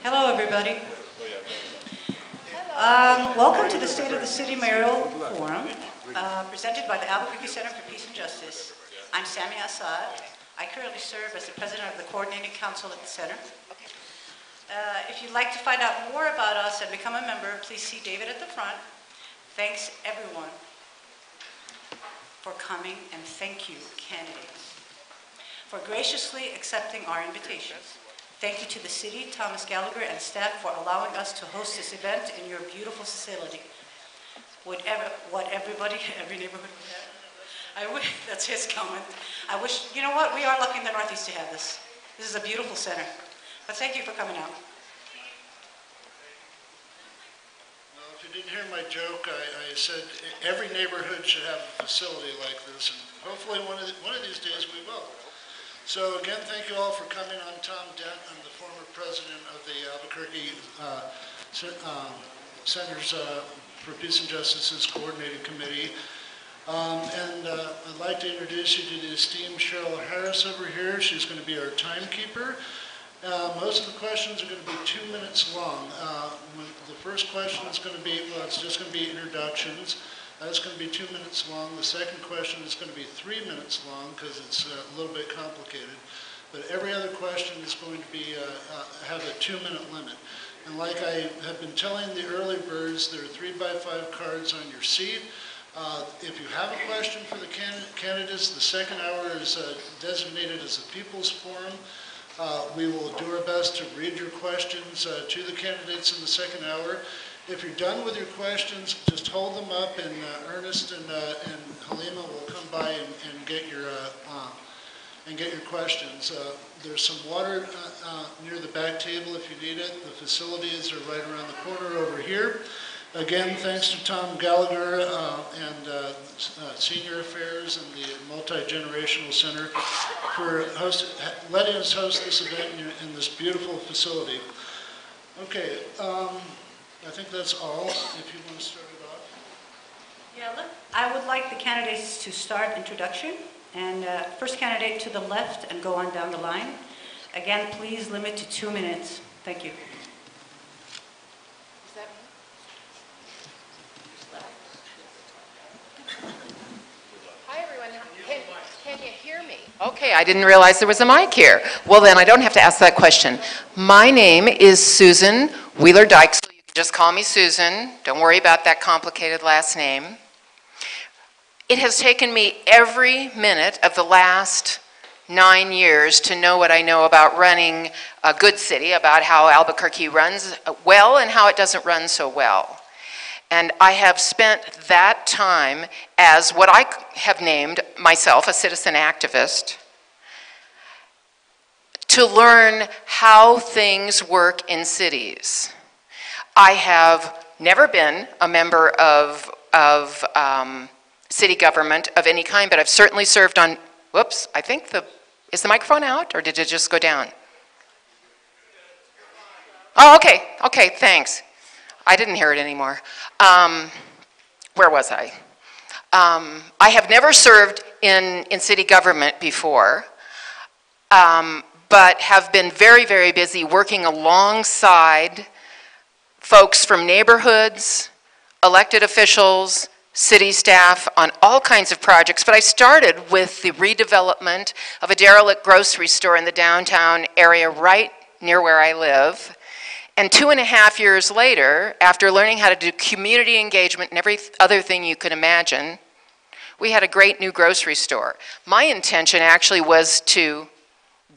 Hello, everybody. Welcome to the State of the City Mayoral Forum, presented by the ABQ Center for Peace and Justice. I'm Samia Assad. I currently serve as the president of the Coordinating Council at the center. If you'd like to find out more about us and become a member, please see David at the front. Thanks, everyone, for coming, and thank you, candidates, for graciously accepting our invitations. Thank you to the city, Thomas Gallagher, and staff for allowing us to host this event in your beautiful facility. What everybody, every neighborhood would have. I wish, that's his comment. I wish, you know what, we are lucky in the Northeast to have this. This is a beautiful center. But thank you for coming out. Well, if you didn't hear my joke, I said every neighborhood should have a facility like this, and hopefully one of these days we will. So again, thank you all for coming. I'm Tom Dent. I'm the former president of the Albuquerque Centers for Peace and Justice's Coordinating Committee. I'd like to introduce you to the esteemed Cheryl Harris over here. She's going to be our timekeeper. Most of the questions are going to be 2 minutes long. The first question is going to be, well, it's just going to be introductions. That's going to be 2 minutes long. The second question is going to be 3 minutes long because it's a little bit complicated. But every other question is going to be have a 2-minute limit. And like I have been telling the early birds, there are 3x5 cards on your seat. If you have a question for the candidates, the second hour is designated as a people's forum. We will do our best to read your questions to the candidates in the second hour. If you're done with your questions, just hold them up, and Ernest and Halima will come by and get your questions. There's some water near the back table if you need it. The facilities are right around the corner over here. Again, thanks to Tom Gallagher and Senior Affairs and the Multi-Generational Center for letting us host this event in this beautiful facility. Okay. I think that's all, if you want to start it off. Yeah, look, I would like the candidates to start introduction. And first candidate to the left and go on down the line. Again, please limit to 2 minutes. Thank you. Is that me? Hi, everyone. Can you hear me? Okay, I didn't realize there was a mic here. Well, then I don't have to ask that question. My name is Susan Wheeler-Dykes. Just call me Susan. Don't worry about that complicated last name. It has taken me every minute of the last 9 years to know what I know about running a good city, about how Albuquerque runs well and how it doesn't run so well. And I have spent that time as what I have named myself a citizen activist to learn how things work in cities. I have never been a member of city government of any kind, but I've certainly served on, whoops, I think is the microphone out, or did it just go down? Oh, okay, thanks. I didn't hear it anymore. Where was I? I have never served in city government before, but have been very, very busy working alongside folks from neighborhoods, elected officials, city staff on all kinds of projects. But I started with the redevelopment of a derelict grocery store in the downtown area right near where I live. And 2.5 years later, after learning how to do community engagement and every other thing you could imagine, we had a great new grocery store. My intention actually was to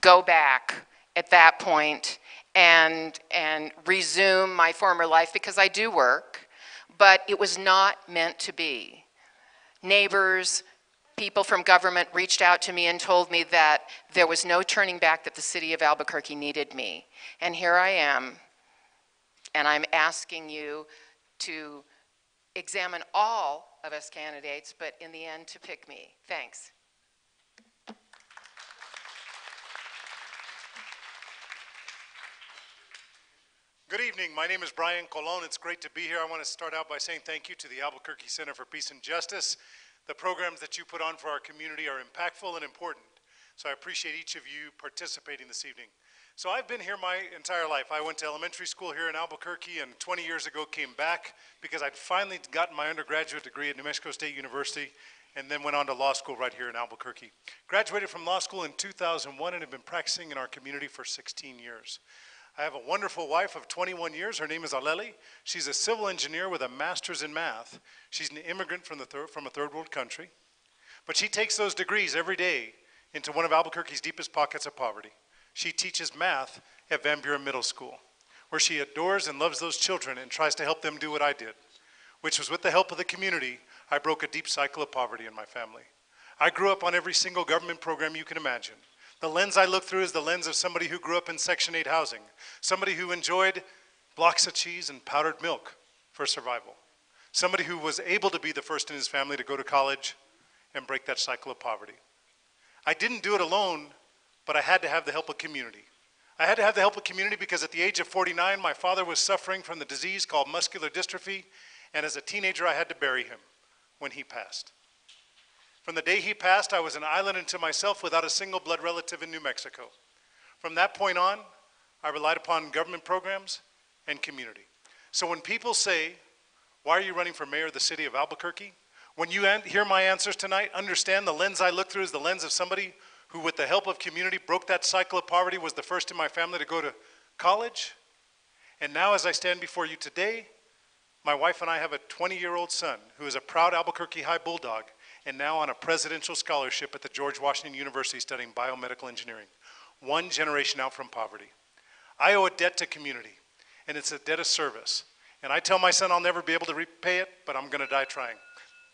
go back at that point and resume my former life because I do work, but it was not meant to be. Neighbors, people from government reached out to me and told me that there was no turning back, that the city of Albuquerque needed me. And here I am, and I'm asking you to examine all of us candidates, but in the end to pick me. Thanks. Good evening. My name is Brian Colon. It's great to be here. I want to start out by saying thank you to the Albuquerque Center for Peace and Justice. The programs that you put on for our community are impactful and important, so I appreciate each of you participating this evening. So I've been here my entire life. I went to elementary school here in Albuquerque and 20 years ago came back because I'd finally gotten my undergraduate degree at New Mexico State University and then went on to law school right here in Albuquerque. Graduated from law school in 2001 and have been practicing in our community for 16 years. I have a wonderful wife of 21 years. Her name is Aleli. She's a civil engineer with a master's in math. She's an immigrant from a third world country. But she takes those degrees every day into one of Albuquerque's deepest pockets of poverty. She teaches math at Van Buren Middle School, where she adores and loves those children and tries to help them do what I did, which was with the help of the community, I broke a deep cycle of poverty in my family. I grew up on every single government program you can imagine. The lens I look through is the lens of somebody who grew up in Section 8 housing, somebody who enjoyed blocks of cheese and powdered milk for survival, somebody who was able to be the first in his family to go to college and break that cycle of poverty. I didn't do it alone, but I had to have the help of community. I had to have the help of community because at the age of 49, my father was suffering from the disease called muscular dystrophy, and as a teenager, I had to bury him when he passed. From the day he passed, I was an island unto myself without a single blood relative in New Mexico. From that point on, I relied upon government programs and community. So when people say, why are you running for mayor of the city of Albuquerque? When you hear my answers tonight, understand the lens I look through is the lens of somebody who, with the help of community, broke that cycle of poverty, was the first in my family to go to college. And now as I stand before you today, my wife and I have a 20-year-old son who is a proud Albuquerque High Bulldog and now on a presidential scholarship at the George Washington University studying biomedical engineering, one generation out from poverty. I owe a debt to community, and it's a debt of service. And I tell my son I'll never be able to repay it, but I'm gonna die trying.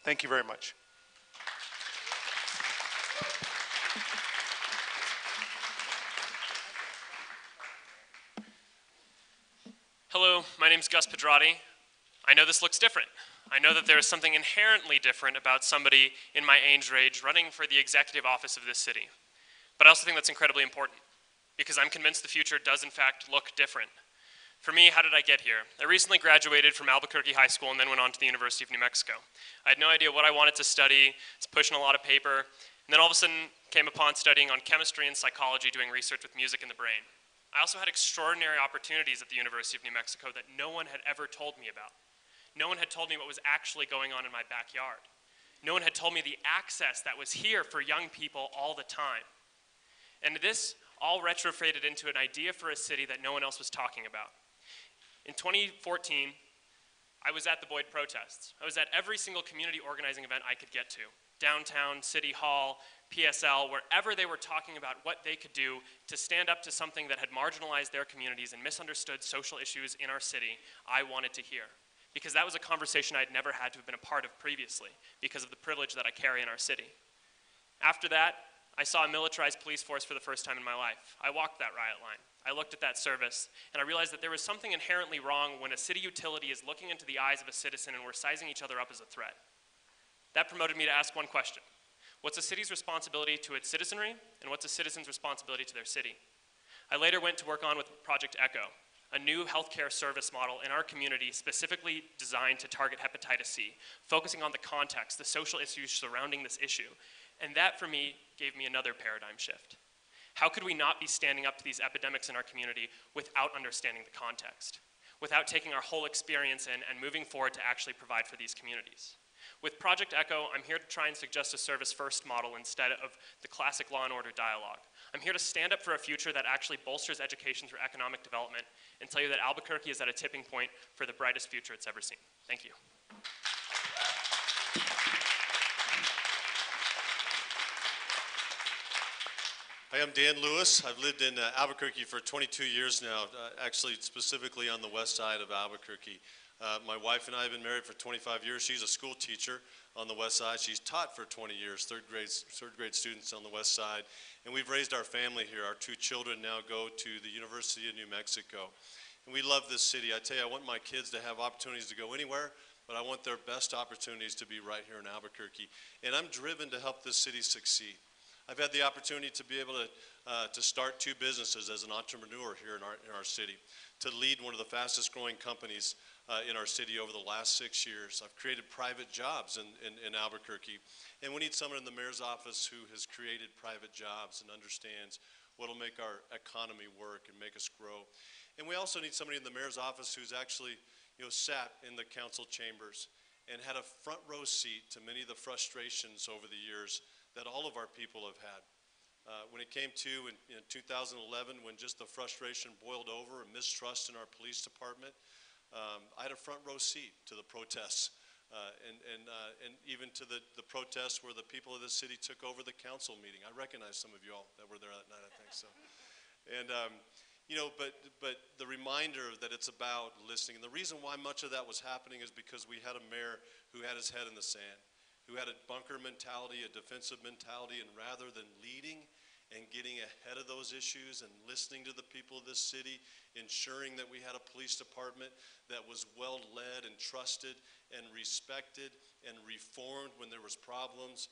Thank you very much. Hello, my name is Gus Pedrati. I know this looks different. I know that there is something inherently different about somebody in my age range running for the executive office of this city. But I also think that's incredibly important because I'm convinced the future does in fact look different. For me, how did I get here? I recently graduated from Albuquerque High School and then went on to the University of New Mexico. I had no idea what I wanted to study, I was pushing a lot of paper, and then all of a sudden came upon studying on chemistry and psychology, doing research with music in the brain. I also had extraordinary opportunities at the University of New Mexico that no one had ever told me about. No one had told me what was actually going on in my backyard. No one had told me the access that was here for young people all the time. And this all retrofitted into an idea for a city that no one else was talking about. In 2014, I was at the Boyd protests. I was at every single community organizing event I could get to. Downtown, City Hall, PSL, wherever they were talking about what they could do to stand up to something that had marginalized their communities and misunderstood social issues in our city, I wanted to hear. Because that was a conversation I'd never had to have been a part of previously because of the privilege that I carry in our city. After that, I saw a militarized police force for the first time in my life. I walked that riot line. I looked at that service, and I realized that there was something inherently wrong when a city utility is looking into the eyes of a citizen and we're sizing each other up as a threat. That promoted me to ask one question. What's a city's responsibility to its citizenry, and what's a citizen's responsibility to their city? I later went to work on with Project ECHO, a new healthcare service model in our community specifically designed to target hepatitis C, focusing on the context, the social issues surrounding this issue. And that, for me, gave me another paradigm shift. How could we not be standing up to these epidemics in our community without understanding the context, without taking our whole experience in and moving forward to actually provide for these communities? With Project ECHO, I'm here to try and suggest a service-first model instead of the classic law and order dialogue. I'm here to stand up for a future that actually bolsters education through economic development and tell you that Albuquerque is at a tipping point for the brightest future it's ever seen. Thank you. Hi, I'm Dan Lewis. I've lived in Albuquerque for 22 years now, actually specifically on the west side of Albuquerque. My wife and I have been married for 25 years. She's a school teacher on the west side. She's taught for 20 years, third grade students on the west side. And we've raised our family here. Our two children now go to the University of New Mexico. And we love this city. I tell you, I want my kids to have opportunities to go anywhere, but I want their best opportunities to be right here in Albuquerque. And I'm driven to help this city succeed. I've had the opportunity to be able to start two businesses as an entrepreneur here in our city, to lead one of the fastest growing companies in our city over the last 6 years. I've created private jobs in Albuquerque, and we need someone in the mayor's office who has created private jobs and understands what'll make our economy work and make us grow. And we also need somebody in the mayor's office who's actually, sat in the council chambers and had a front row seat to many of the frustrations over the years that all of our people have had. When it came to in 2011, when just the frustration boiled over and mistrust in our police department, I had a front row seat to the protests, and even to the protests where the people of this city took over the council meeting. I recognize some of you all that were there that night, I think so. And but the reminder that it's about listening. And the reason why much of that was happening is because we had a mayor who had his head in the sand, who had a bunker mentality, a defensive mentality, and rather than leading and getting ahead of those issues and listening to the people of this city, ensuring that we had a police department that was well led and trusted and respected and reformed when there was problems,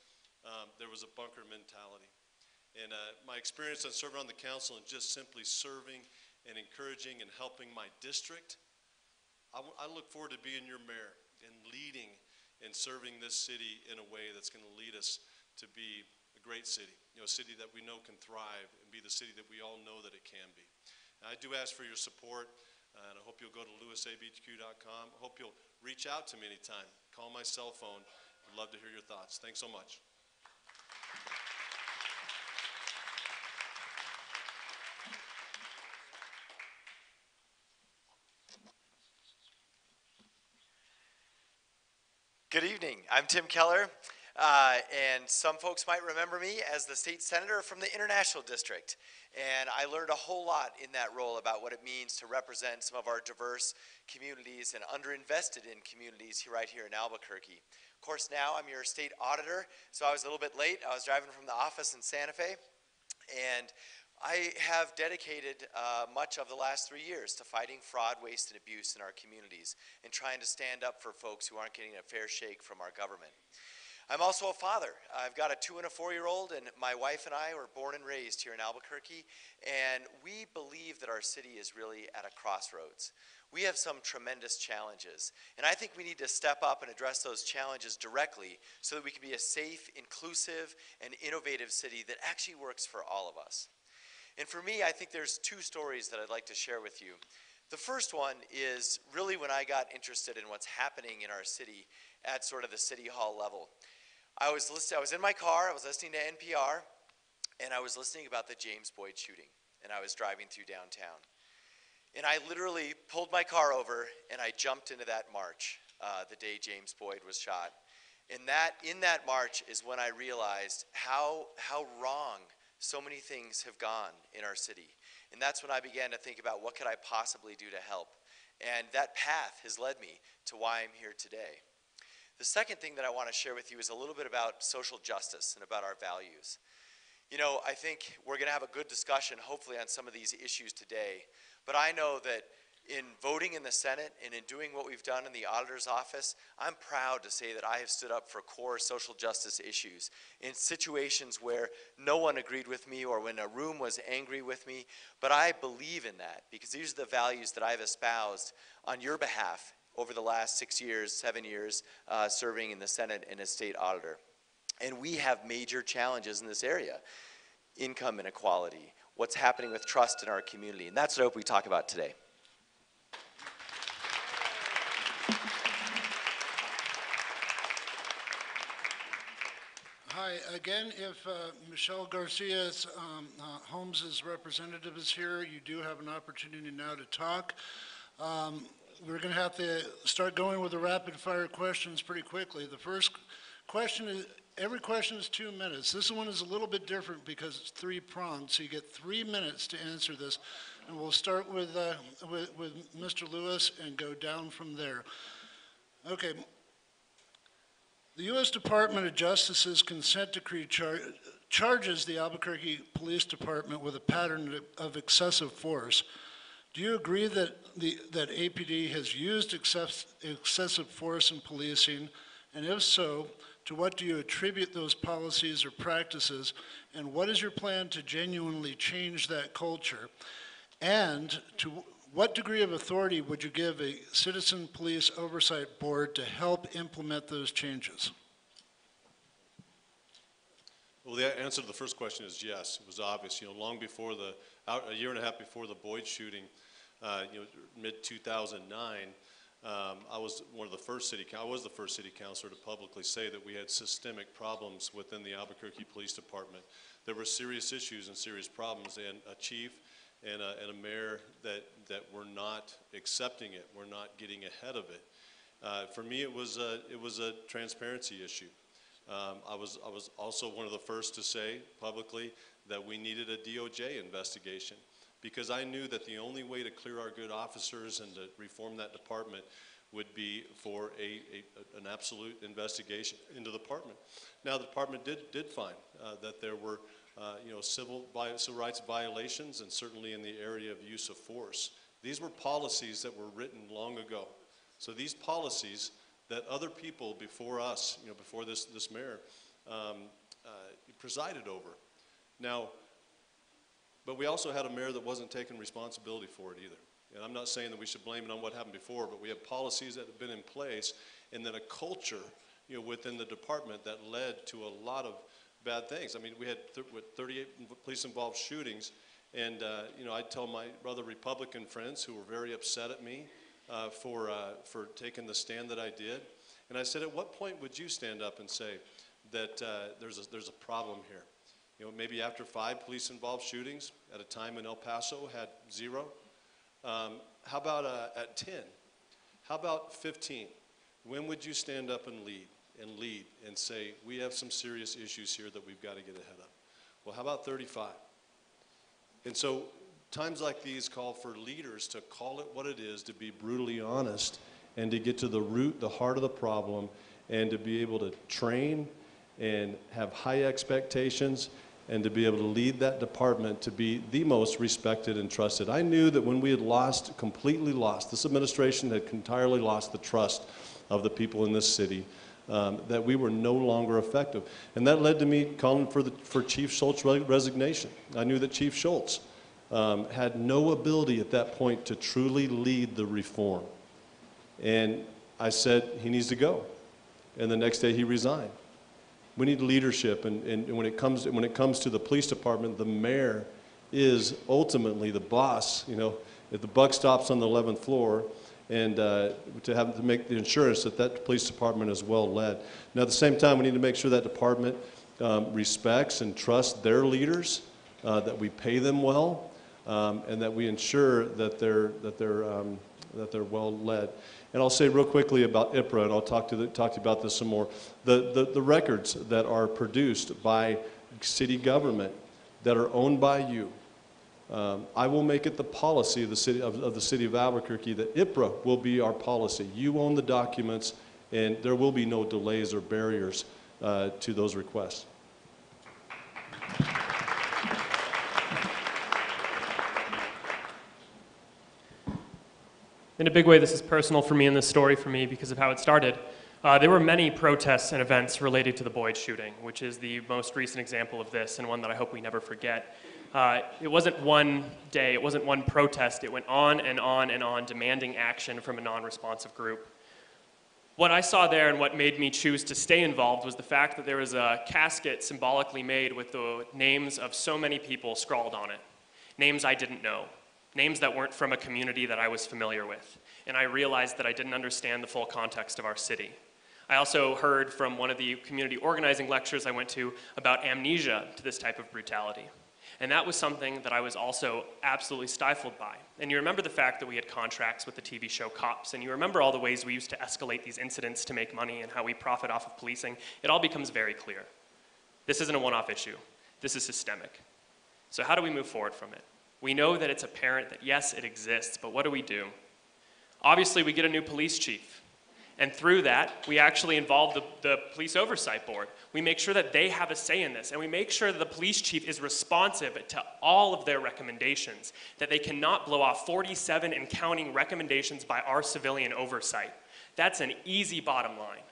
there was a bunker mentality. And my experience on serving on the council and just simply serving and encouraging and helping my district, I look forward to being your mayor and leading and serving this city in a way that's going to lead us to be a great city, a city that we know can thrive and be the city that we all know that it can be. And I do ask for your support, and I hope you'll go to lewisabq.com. I hope you'll reach out to me anytime. Call my cell phone. I'd love to hear your thoughts. Thanks so much. Good evening. I'm Tim Keller, and some folks might remember me as the state senator from the International District. And I learned a whole lot in that role about what it means to represent some of our diverse communities and underinvested in communities right here in Albuquerque. Of course, now I'm your state auditor, so I was a little bit late. I was driving from the office in Santa Fe, and I have dedicated much of the last 3 years to fighting fraud, waste, and abuse in our communities and trying to stand up for folks who aren't getting a fair shake from our government. I'm also a father. I've got a 2- and a 4-year-old, and my wife and I were born and raised here in Albuquerque, and we believe that our city is really at a crossroads. We have some tremendous challenges, and I think we need to step up and address those challenges directly so that we can be a safe, inclusive, and innovative city that actually works for all of us. And for me, I think there's 2 stories that I'd like to share with you. The first one is really when I got interested in what's happening in our city at sort of the city hall level. I was in my car, I was listening to NPR, and I was listening about the James Boyd shooting, and I was driving through downtown. And I literally pulled my car over, and I jumped into that march the day James Boyd was shot. And in that march is when I realized how wrong so many things have gone in our city. And that's when I began to think about what could I possibly do to help. And that path has led me to why I'm here today. The second thing that I want to share with you is a little bit about social justice and about our values. You know, I think we're going to have a good discussion, hopefully, on some of these issues today. But I know that in voting in the Senate and in doing what we've done in the auditor's office, I'm proud to say that I have stood up for core social justice issues in situations where no one agreed with me or when a room was angry with me. But I believe in that because these are the values that I've espoused on your behalf over the last 6 years, 7 years, serving in the Senate and as state auditor. And we have major challenges in this area. Income inequality, what's happening with trust in our community. And that's what I hope we talk about today. Hi, again, if Michelle Garcia's Holmes' representative is here, you do have an opportunity now to talk. We're going to have to start going with the rapid fire questions pretty quickly. The first question is, every question is 2 minutes. This one is a little bit different because it's 3-pronged, so you get 3 minutes to answer this. And we'll start with Mr. Lewis and go down from there. Okay. The U.S. Department of Justice's consent decree charges the Albuquerque Police Department with a pattern of excessive force. Do you agree that APD has used excessive force in policing? And if so, to what do you attribute those policies or practices? And what is your plan to genuinely change that culture? And to what degree of authority would you give a citizen police oversight board to help implement those changes? Well, the answer to the first question is yes. It was obvious. You know, long before a year and a half before the Boyd shooting, mid-2009, I was the first city councilor to publicly say that we had systemic problems within the Albuquerque Police Department. There were serious issues and serious problems, and a chief and a mayor that were not accepting it, were not getting ahead of it. For me, it was a transparency issue. I was also one of the first to say publicly that we needed a DOJ investigation, because I knew that the only way to clear our good officers and to reform that department would be for an absolute investigation into the department. Now, the department did find that there were civil rights violations, and certainly in the area of use of force. These were policies that were written long ago. So these policies that other people before us, before this mayor, presided over. Now, but we also had a mayor that wasn't taking responsibility for it either. And I'm not saying that we should blame it on what happened before, but we have policies that have been in place, and then a culture, within the department that led to a lot of bad things. I mean, we had 38 police-involved shootings, and I tell my other Republican friends who were very upset at me for taking the stand that I did, and I said, at what point would you stand up and say that there's a problem here? Maybe after 5 police-involved shootings at a time when El Paso had 0. How about at 10? How about 15? When would you stand up and lead and say, we have some serious issues here that we've got to get ahead of? Well, how about 35? And so times like these call for leaders to call it what it is, to be brutally honest, and to get to the heart of the problem, and to be able to train and have high expectations, and to be able to lead that department to be the most respected and trusted. I knew that when we had completely lost, this administration had entirely lost the trust of the people in this city, that we were no longer effective. And that led to me calling for Chief Schultz's resignation. I knew that Chief Schultz had no ability at that point to truly lead the reform. And I said, he needs to go. And the next day he resigned. We need leadership, and when it comes to the police department, the mayor is ultimately the boss. If the buck stops on the 11th floor, and to make the assurance that police department is well led. Now, at the same time, we need to make sure that department respects and trusts their leaders, that we pay them well, and that we ensure that they're well led. And I'll say real quickly about IPRA, and I'll talk to you about this some more. The records that are produced by city government that are owned by you, I will make it the policy of the city of Albuquerque that IPRA will be our policy. You own the documents, and there will be no delays or barriers to those requests. In a big way, this is personal for me and this story for me because of how it started. There were many protests and events related to the Boyd shooting, which is the most recent example of this, and one that I hope we never forget. It wasn't one day, it wasn't one protest, it went on and on and on, demanding action from a non-responsive group. What I saw there and what made me choose to stay involved was the fact that there was a casket symbolically made with the names of so many people scrawled on it. Names I didn't know. Names that weren't from a community that I was familiar with. And I realized that I didn't understand the full context of our city. I also heard from one of the community organizing lectures I went to about amnesia to this type of brutality. And that was something that I was also absolutely stifled by. And you remember the fact that we had contracts with the TV show Cops, and you remember all the ways we used to escalate these incidents to make money and how we profit off of policing. It all becomes very clear. This isn't a one-off issue. This is systemic. So how do we move forward from it? We know that it's apparent that yes, it exists, but what do? Obviously, we get a new police chief. And through that, we actually involve the Police Oversight Board. We make sure that they have a say in this, and we make sure that the police chief is responsive to all of their recommendations, that they cannot blow off 47 and counting recommendations by our civilian oversight. That's an easy bottom line.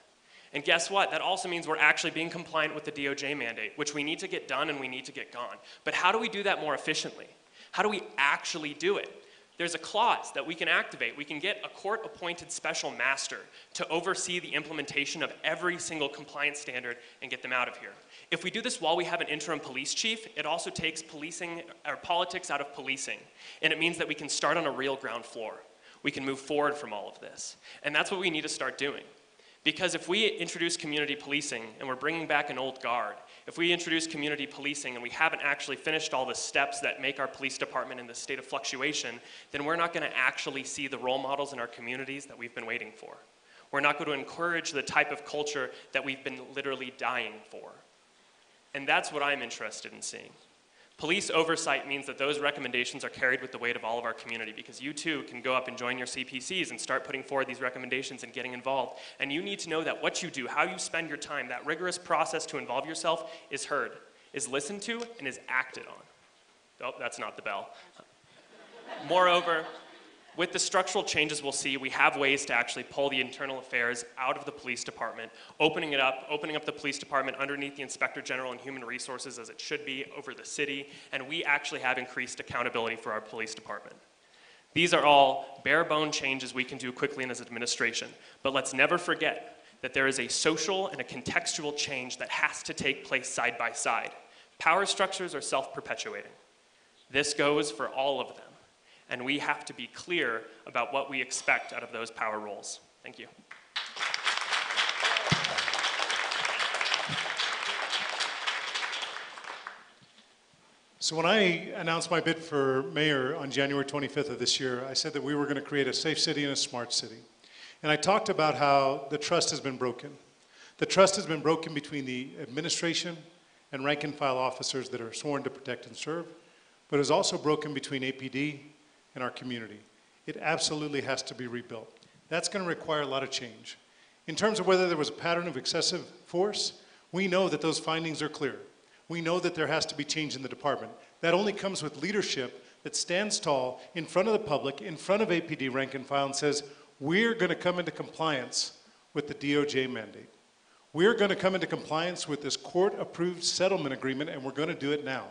And guess what? That also means we're actually being compliant with the DOJ mandate, which we need to get done and we need to get gone. But how do we do that more efficiently? How do we actually do it? there's a clause that we can activate. We can get a court-appointed special master to oversee the implementation of every single compliance standard and get them out of here. If we do this while we have an interim police chief, it also takes policing or politics out of policing, and it means that we can start on a real ground floor. We can move forward from all of this, and that's what we need to start doing. Because if we introduce community policing and we're bringing back an old guard, if we introduce community policing and we haven't actually finished all the steps that make our police department in this state of fluctuation, then we're not going to actually see the role models in our communities that we've been waiting for. We're not going to encourage the type of culture that we've been literally dying for. And that's what I'm interested in seeing. Police oversight means that those recommendations are carried with the weight of all of our community, because you too can go up and join your CPCs and start putting forward these recommendations and getting involved. And you need to know that what you do, how you spend your time, that rigorous process to involve yourself is heard, is listened to, and is acted on. Oh, that's not the bell. Moreover, with the structural changes we'll see, we have ways to actually pull the internal affairs out of the police department, opening up the police department underneath the Inspector General and Human Resources as it should be over the city, and we actually have increased accountability for our police department. These are all bare bone changes we can do quickly in this administration, but let's never forget that there is a social and a contextual change that has to take place side by side. Power structures are self-perpetuating. This goes for all of them. And we have to be clear about what we expect out of those power roles. Thank you. So when I announced my bid for mayor on January 25th of this year, I said that we were going to create a safe city and a smart city. And I talked about how the trust has been broken. The trust has been broken between the administration and rank and file officers that are sworn to protect and serve, but it was also broken between APD and our community. It absolutely has to be rebuilt. That's going to require a lot of change. In terms of whether there was a pattern of excessive force, we know that those findings are clear. We know that there has to be change in the department. That only comes with leadership that stands tall in front of the public, in front of APD rank and file, and says, we're going to come into compliance with the DOJ mandate. We're going to come into compliance with this court-approved settlement agreement, and we're going to do it now.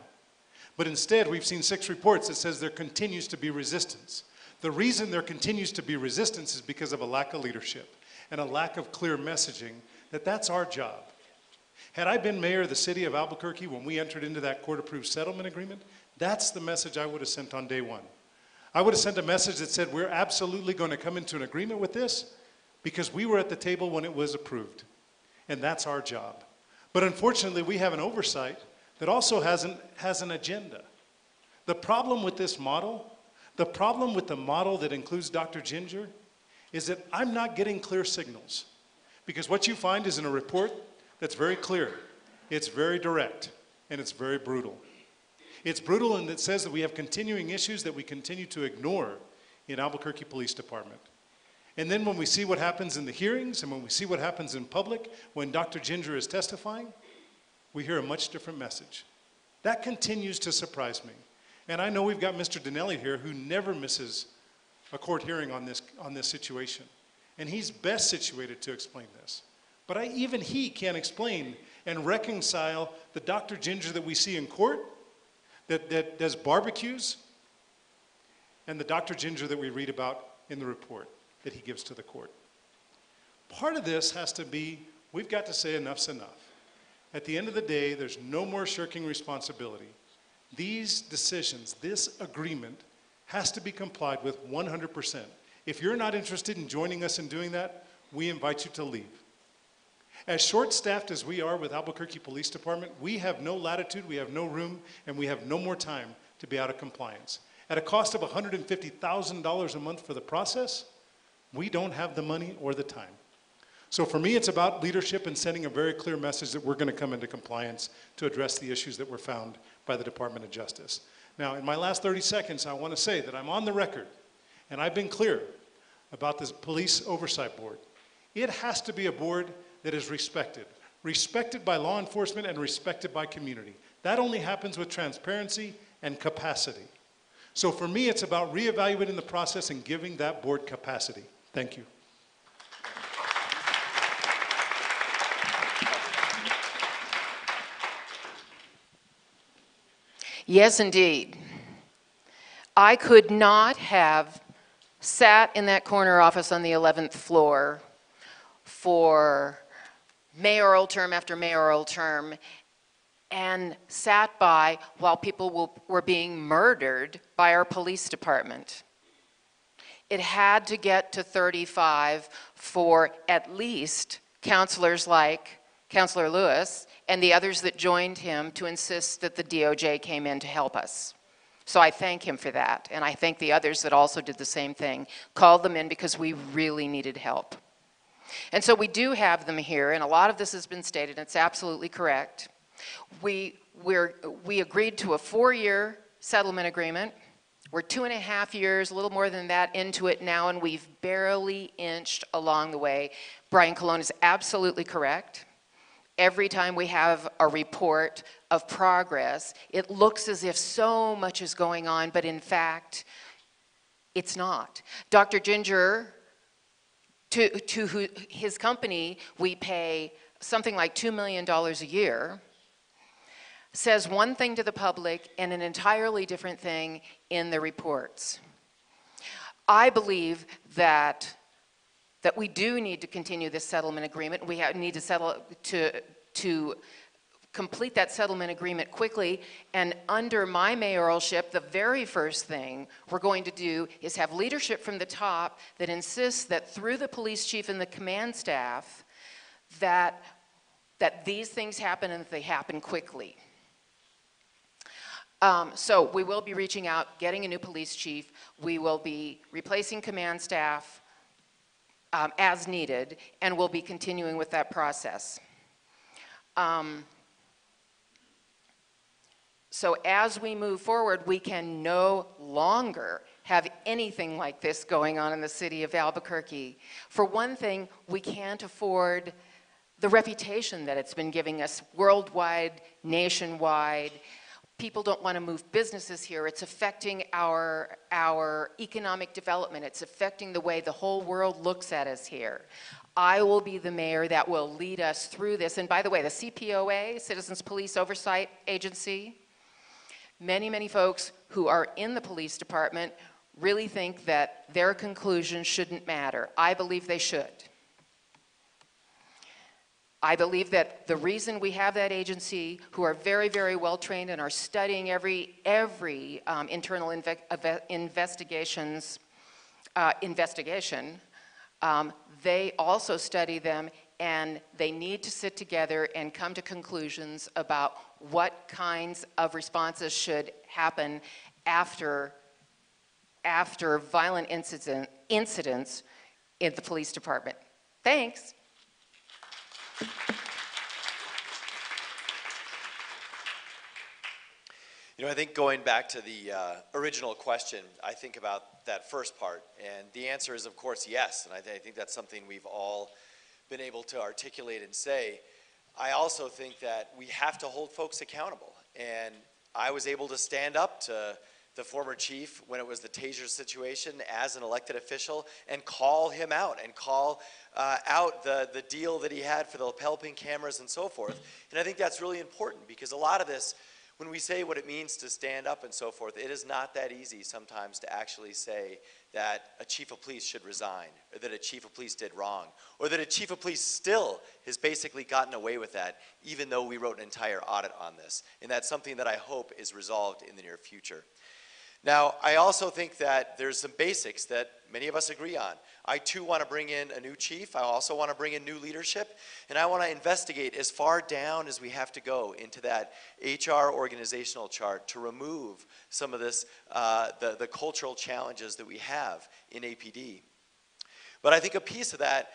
But instead, we've seen 6 reports that says there continues to be resistance. The reason there continues to be resistance is because of a lack of leadership and a lack of clear messaging that that's our job. Had I been mayor of the city of Albuquerque when we entered into that court-approved settlement agreement, that's the message I would have sent on day one. I would have sent a message that said, we're absolutely going to come into an agreement with this because we were at the table when it was approved. And that's our job. But unfortunately, we have an oversight that also has an agenda. The problem with this model, the problem with the model that includes Dr. Ginger, is that I'm not getting clear signals. Because what you find is in a report that's very clear, it's very direct, and it's very brutal. It's brutal, and it says that we have continuing issues that we continue to ignore in Albuquerque Police Department. And then when we see what happens in the hearings, and when we see what happens in public, when Dr. Ginger is testifying, we hear a much different message. That continues to surprise me. And I know we've got Mr. Dinelli here who never misses a court hearing on this situation. And he's best situated to explain this. But even he can't explain and reconcile the Dr. Ginger that we see in court, that does barbecues, and the Dr. Ginger that we read about in the report that he gives to the court. Part of this has to be, we've got to say enough's enough. At the end of the day, there's no more shirking responsibility. These decisions, this agreement, has to be complied with 100%. If you're not interested in joining us in doing that, we invite you to leave. As short-staffed as we are with Albuquerque Police Department, we have no latitude, we have no room, and we have no more time to be out of compliance. At a cost of $150,000 a month for the process, we don't have the money or the time. So for me, it's about leadership and sending a very clear message that we're going to come into compliance to address the issues that were found by the Department of Justice. Now, in my last 30 seconds, I want to say that I'm on the record, and I've been clear about this Police Oversight Board. It has to be a board that is respected by law enforcement and respected by community. That only happens with transparency and capacity. So for me, it's about reevaluating the process and giving that board capacity. Thank you. Yes, indeed. I could not have sat in that corner office on the 11th floor for mayoral term after mayoral term and sat by while people were being murdered by our police department. It had to get to 35 for at least counselors like Councilor Lewis and the others that joined him to insist that the DOJ came in to help us. So I thank him for that, and I thank the others that also did the same thing, called them in because we really needed help. And so we do have them here, and a lot of this has been stated, and it's absolutely correct. We agreed to a 4-year settlement agreement. We're 2.5 years, a little more than that, into it now, and we've barely inched along the way. Brian Colon is absolutely correct. Every time we have a report of progress, it looks as if so much is going on, but in fact, it's not. Dr. Ginger, to his company, we pay something like $2 million a year, says one thing to the public and an entirely different thing in the reports. I believe that we do need to continue this settlement agreement. We need to complete that settlement agreement quickly. And under my mayoralship, the very first thing we're going to do is have leadership from the top that insists that through the police chief and the command staff, that these things happen and that they happen quickly. So we will be reaching out, getting a new police chief. We will be replacing command staff as needed, and we'll be continuing with that process. So as we move forward, we can no longer have anything like this going on in the city of Albuquerque. For one thing, we can't afford the reputation that it's been giving us worldwide, nationwide. People don't want to move businesses here. It's affecting our economic development. It's affecting the way the whole world looks at us here. I will be the mayor that will lead us through this. And by the way, the CPOA, Citizens Police Oversight Agency, many folks who are in the police department really think that their conclusions shouldn't matter. I believe they should. I believe that the reason we have that agency, who are very well trained and are studying every internal investigation, they also study them, and they need to sit together and come to conclusions about what kinds of responses should happen after violent incidents in the police department. Thanks. You know, I think going back to the original question, I think about that first part, and the answer is, of course, yes, and I think that's something we've all been able to articulate and say. I also think that we have to hold folks accountable, and I was able to stand up to the former chief when it was the taser situation as an elected official and call him out and call out the deal that he had for the lapel pin cameras and so forth. And I think that's really important, because a lot of this, when we say what it means to stand up and so forth, it is not that easy sometimes to actually say that a chief of police should resign, or that a chief of police did wrong, or that a chief of police still has basically gotten away with that, even though we wrote an entire audit on this. And that's something that I hope is resolved in the near future. Now, I also think that there's some basics that many of us agree on. I too want to bring in a new chief. I also want to bring in new leadership. And I want to investigate as far down as we have to go into that HR organizational chart to remove some of this, the cultural challenges that we have in APD. But I think a piece of that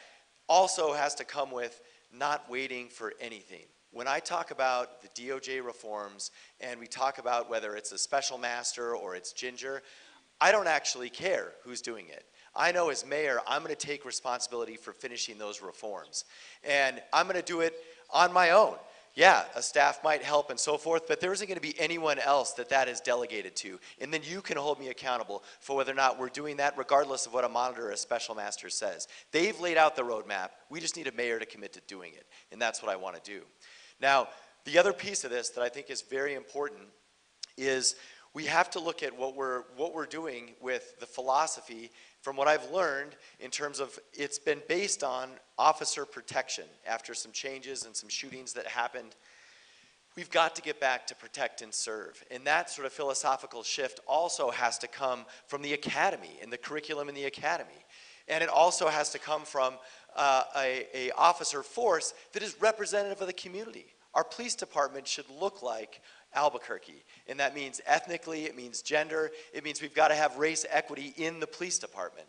also has to come with not waiting for anything. When I talk about the DOJ reforms and we talk about whether it's a special master or it's Ginger, I don't actually care who's doing it. I know as mayor, I'm going to take responsibility for finishing those reforms. And I'm going to do it on my own. Yeah, a staff might help and so forth, but there isn't going to be anyone else that is delegated to. And then you can hold me accountable for whether or not we're doing that, regardless of what a monitor or a special master says. They've laid out the roadmap. We just need a mayor to commit to doing it. And that's what I want to do. Now, the other piece of this that I think is very important is We have to look at what we're doing with the philosophy from what I've learned in terms of it's been based on officer protection after some changes and some shootings that happened. We've got to get back to protect and serve. And that sort of philosophical shift also has to come from the academy and the curriculum in the academy. And it also has to come from a officer force that is representative of the community. Our police department should look like Albuquerque, and that means ethnically, it means gender, it means we've got to have race equity in the police department.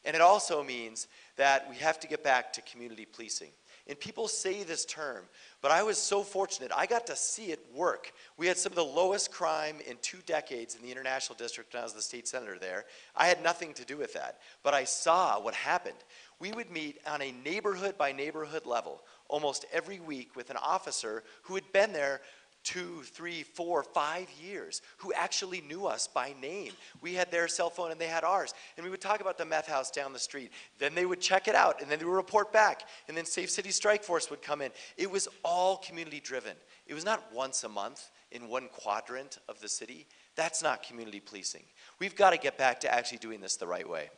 And it also means that we have to get back to community policing. And people say this term, but I was so fortunate, I got to see it work. We had some of the lowest crime in 2 decades in the International District when I was the state senator there. I had nothing to do with that, but I saw what happened. We would meet on a neighborhood by neighborhood level almost every week with an officer who had been there 2, 3, 4, 5 years, who actually knew us by name. We had their cell phone and they had ours. And we would talk about the meth house down the street. Then they would check it out and then they would report back. And then Safe City Strike Force would come in. It was all community driven. It was not once a month in one quadrant of the city. That's not community policing. We've got to get back to actually doing this the right way.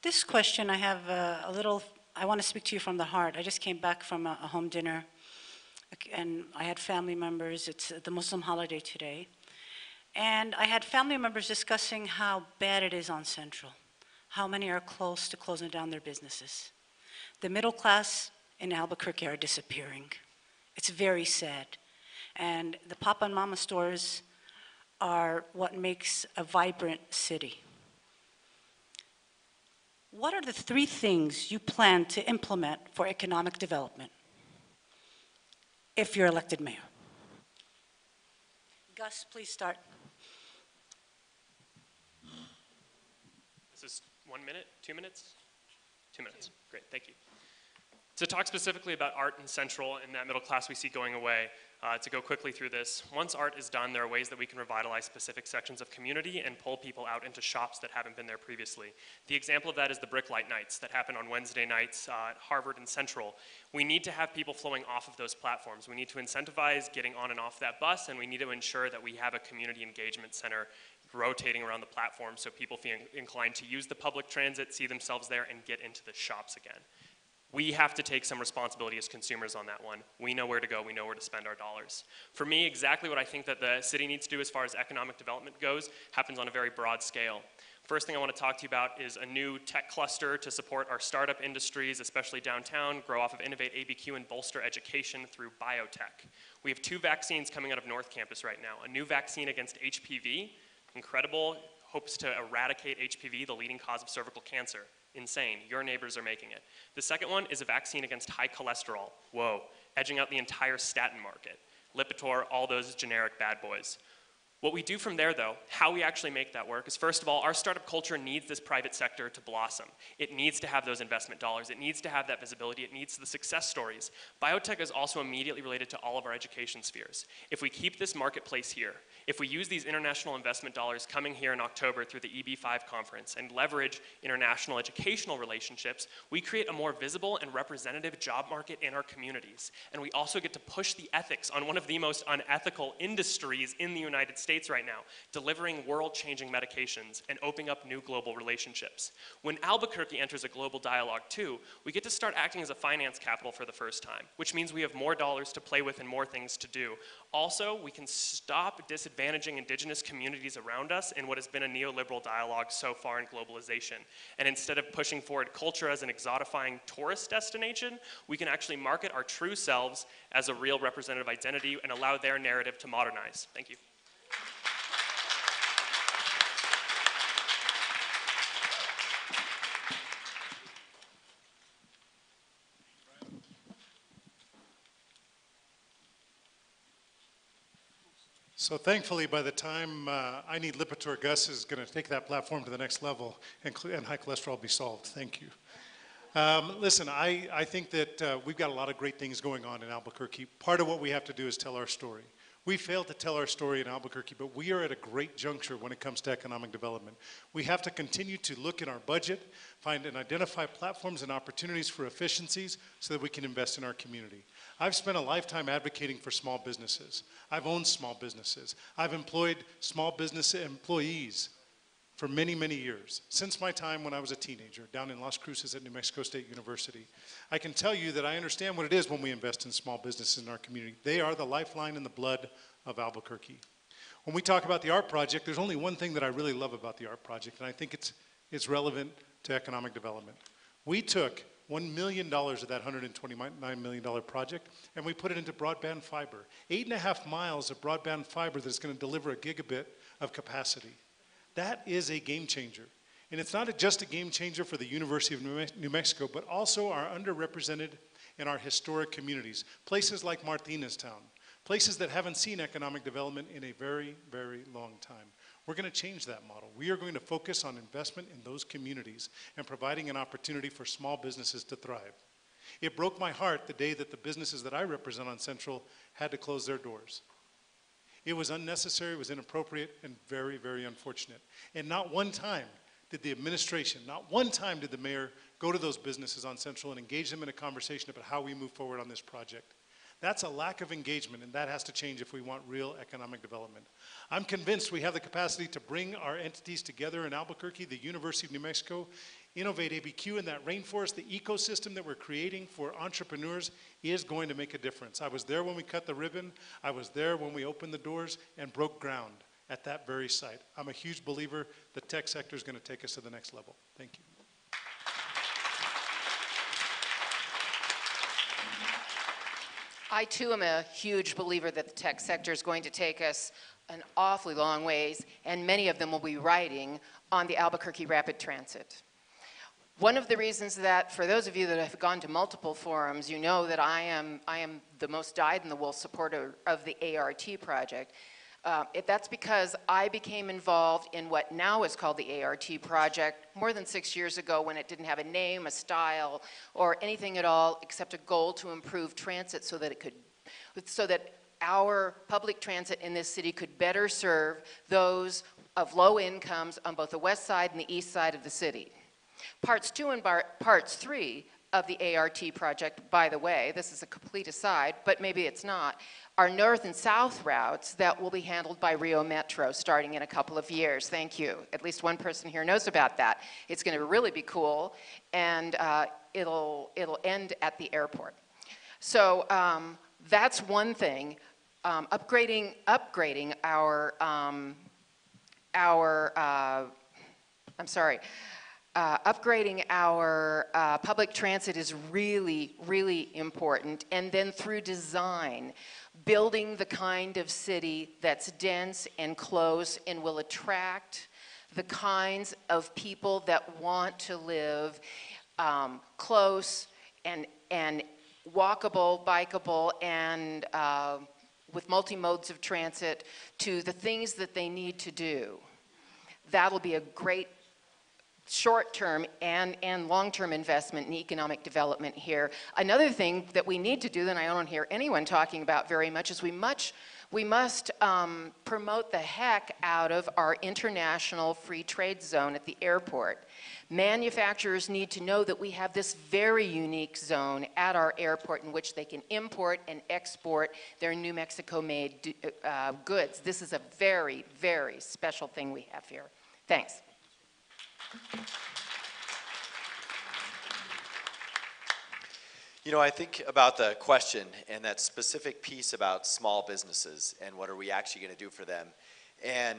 This question, I have I want to speak to you from the heart. I just came back from a home dinner, and I had family members. It's the Muslim holiday today. And I had family members discussing how bad it is on Central, how many are close to closing down their businesses. The middle class in Albuquerque are disappearing. It's very sad. And the Papa and Mama stores are what makes a vibrant city. What are the 3 things you plan to implement for economic development if you're elected mayor? Gus, please start. This is 1 minute, 2 minutes? 2 minutes, great, thank you. To talk specifically about art in Central and that middle class we see going away, to go quickly through this, once art is done, there are ways that we can revitalize specific sections of community and pull people out into shops that haven't been there previously. The example of that is the Brick Light Nights that happen on Wednesday nights at Harvard and Central. We need to have people flowing off of those platforms. We need to incentivize getting on and off that bus, and we need to ensure that we have a community engagement center rotating around the platform so people feel inclined to use the public transit, see themselves there, and get into the shops again. We have to take some responsibility as consumers on that one. We know where to go, we know where to spend our dollars. For me, exactly what I think that the city needs to do as far as economic development goes happens on a very broad scale. First thing I want to talk to you about is a new tech cluster to support our startup industries, especially downtown, grow off of Innovate ABQ and bolster education through biotech. We have 2 vaccines coming out of North Campus right now. A new vaccine against HPV, incredible, hopes to eradicate HPV, the leading cause of cervical cancer. Insane, your neighbors are making it. The second one is a vaccine against high cholesterol. Whoa, edging out the entire statin market. Lipitor, all those generic bad boys. What we do from there, though, how we actually make that work is, first of all, our startup culture needs this private sector to blossom. It needs to have those investment dollars. It needs to have that visibility. It needs the success stories. Biotech is also immediately related to all of our education spheres. If we keep this marketplace here, if we use these international investment dollars coming here in October through the EB5 conference and leverage international educational relationships, we create a more visible and representative job market in our communities. And we also get to push the ethics on one of the most unethical industries in the United States right now, delivering world-changing medications and opening up new global relationships. When Albuquerque enters a global dialogue too, we get to start acting as a finance capital for the first time, which means we have more dollars to play with and more things to do. Also, we can stop disadvantaging indigenous communities around us in what has been a neoliberal dialogue so far in globalization. And instead of pushing forward culture as an exotifying tourist destination, we can actually market our true selves as a real representative identity and allow their narrative to modernize. Thank you. So thankfully, by the time I Need Lipitor, Gus is going to take that platform to the next level, and high cholesterol will be solved. Thank you. Listen, I think that we've got a lot of great things going on in Albuquerque. Part of what we have to do is tell our story. We failed to tell our story in Albuquerque, but we are at a great juncture when it comes to economic development. We have to continue to look in our budget, find and identify platforms and opportunities for efficiencies so that we can invest in our community. I've spent a lifetime advocating for small businesses. I've owned small businesses. I've employed small business employees for many, many years, since my time when I was a teenager down in Las Cruces at New Mexico State University. I can tell you that I understand what it is when we invest in small businesses in our community. They are the lifeline and the blood of Albuquerque. When we talk about the art project, there's only one thing that I really love about the art project, and I think it's relevant to economic development. We took $1 million of that $129 million project, and we put it into broadband fiber. 8.5 miles of broadband fiber that's going to deliver a gigabit of capacity. That is a game changer. And it's not just a game changer for the University of New Mexico, but also our underrepresented and our historic communities. Places like Martineztown, places that haven't seen economic development in a very, very long time. We're going to change that model. We are going to focus on investment in those communities and providing an opportunity for small businesses to thrive. It broke my heart the day that the businesses that I represent on Central had to close their doors. It was unnecessary, it was inappropriate, and very, very unfortunate. And not one time did the administration, not one time did the mayor go to those businesses on Central and engage them in a conversation about how we move forward on this project. That's a lack of engagement, and that has to change if we want real economic development. I'm convinced we have the capacity to bring our entities together in Albuquerque, the University of New Mexico, innovate ABQ in that rainforest. The ecosystem that we're creating for entrepreneurs is going to make a difference. I was there when we cut the ribbon. I was there when we opened the doors and broke ground at that very site. I'm a huge believer the tech sector is going to take us to the next level. Thank you. I too am a huge believer that the tech sector is going to take us an awfully long ways, and many of them will be riding on the Albuquerque Rapid Transit. One of the reasons that, for those of you that have gone to multiple forums, you know that I am the most dyed-in-the-wool supporter of the ART project. That's because I became involved in what now is called the ART project more than 6 years ago, when it didn't have a name, a style, or anything at all except a goal to improve transit so that our public transit in this city could better serve those of low incomes on both the west side and the east side of the city. Parts 2 and Parts 3 of the ART project, by the way, this is a complete aside, but maybe it's not, are north and south routes that will be handled by Rio Metro starting in a couple of years. Thank you. At least one person here knows about that. It's going to really be cool, and it'll end at the airport. So that's one thing. Upgrading our upgrading our public transit is really, really important. And then through design, building the kind of city that's dense and close and will attract the kinds of people that want to live close and walkable, bikeable, and with multi-modes of transit to the things that they need to do. That'll be a great short-term and long-term investment in economic development here. Another thing that we need to do that I don't hear anyone talking about very much is we must promote the heck out of our international free trade zone at the airport. Manufacturers need to know that we have this very unique zone at our airport in which they can import and export their New Mexico-made goods. This is a very, very special thing we have here. Thanks. You know, I think about the question and that specific piece about small businesses and what are we actually going to do for them. And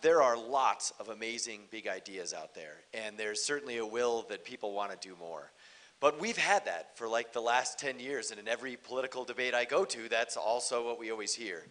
there are lots of amazing big ideas out there, and there's certainly a will that people want to do more. But we've had that for like the last 10 years, and in every political debate I go to, that's also what we always hear.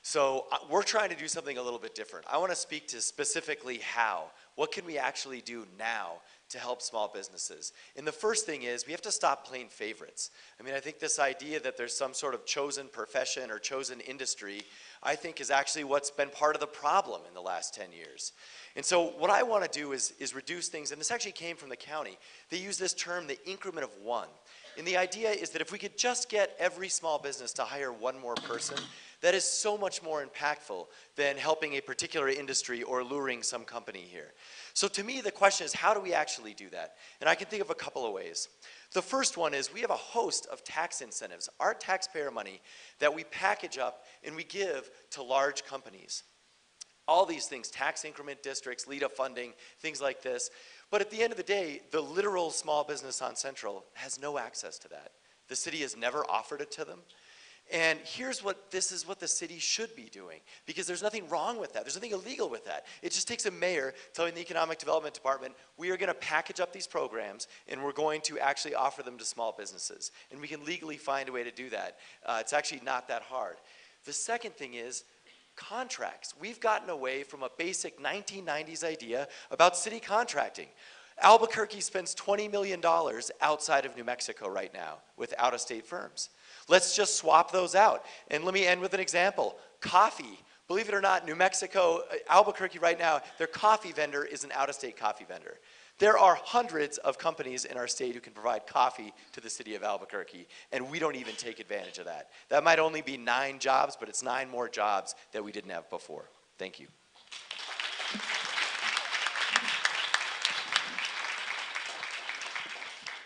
So we're trying to do something a little bit different. I want to speak to specifically how. What can we actually do now to help small businesses? And the first thing is we have to stop playing favorites. I mean, I think this idea that there's some sort of chosen profession or chosen industry, I think is actually what's been part of the problem in the last 10 years. And so what I want to do is reduce things, and this actually came from the county. They use this term, the increment of one. And the idea is that if we could just get every small business to hire one more person, that is so much more impactful than helping a particular industry or luring some company here. So to me, the question is, how do we actually do that? And I can think of a couple of ways. The first one is we have a host of tax incentives, our taxpayer money, that we package up and we give to large companies. All these things, tax increment districts, LEADA funding, things like this. But at the end of the day, the literal small business on Central has no access to that. The city has never offered it to them. And this is what the city should be doing, because there's nothing wrong with that. There's nothing illegal with that. It just takes a mayor telling the Economic Development Department, we are going to package up these programs and we're going to actually offer them to small businesses. And we can legally find a way to do that. It's actually not that hard. The second thing is contracts. We've gotten away from a basic 1990s idea about city contracting. Albuquerque spends $20 million outside of New Mexico right now with out-of-state firms. Let's just swap those out. And let me end with an example. Coffee. Believe it or not, New Mexico, Albuquerque right now, their coffee vendor is an out-of-state coffee vendor. There are hundreds of companies in our state who can provide coffee to the city of Albuquerque, and we don't even take advantage of that. That might only be 9 jobs, but it's 9 more jobs that we didn't have before. Thank you.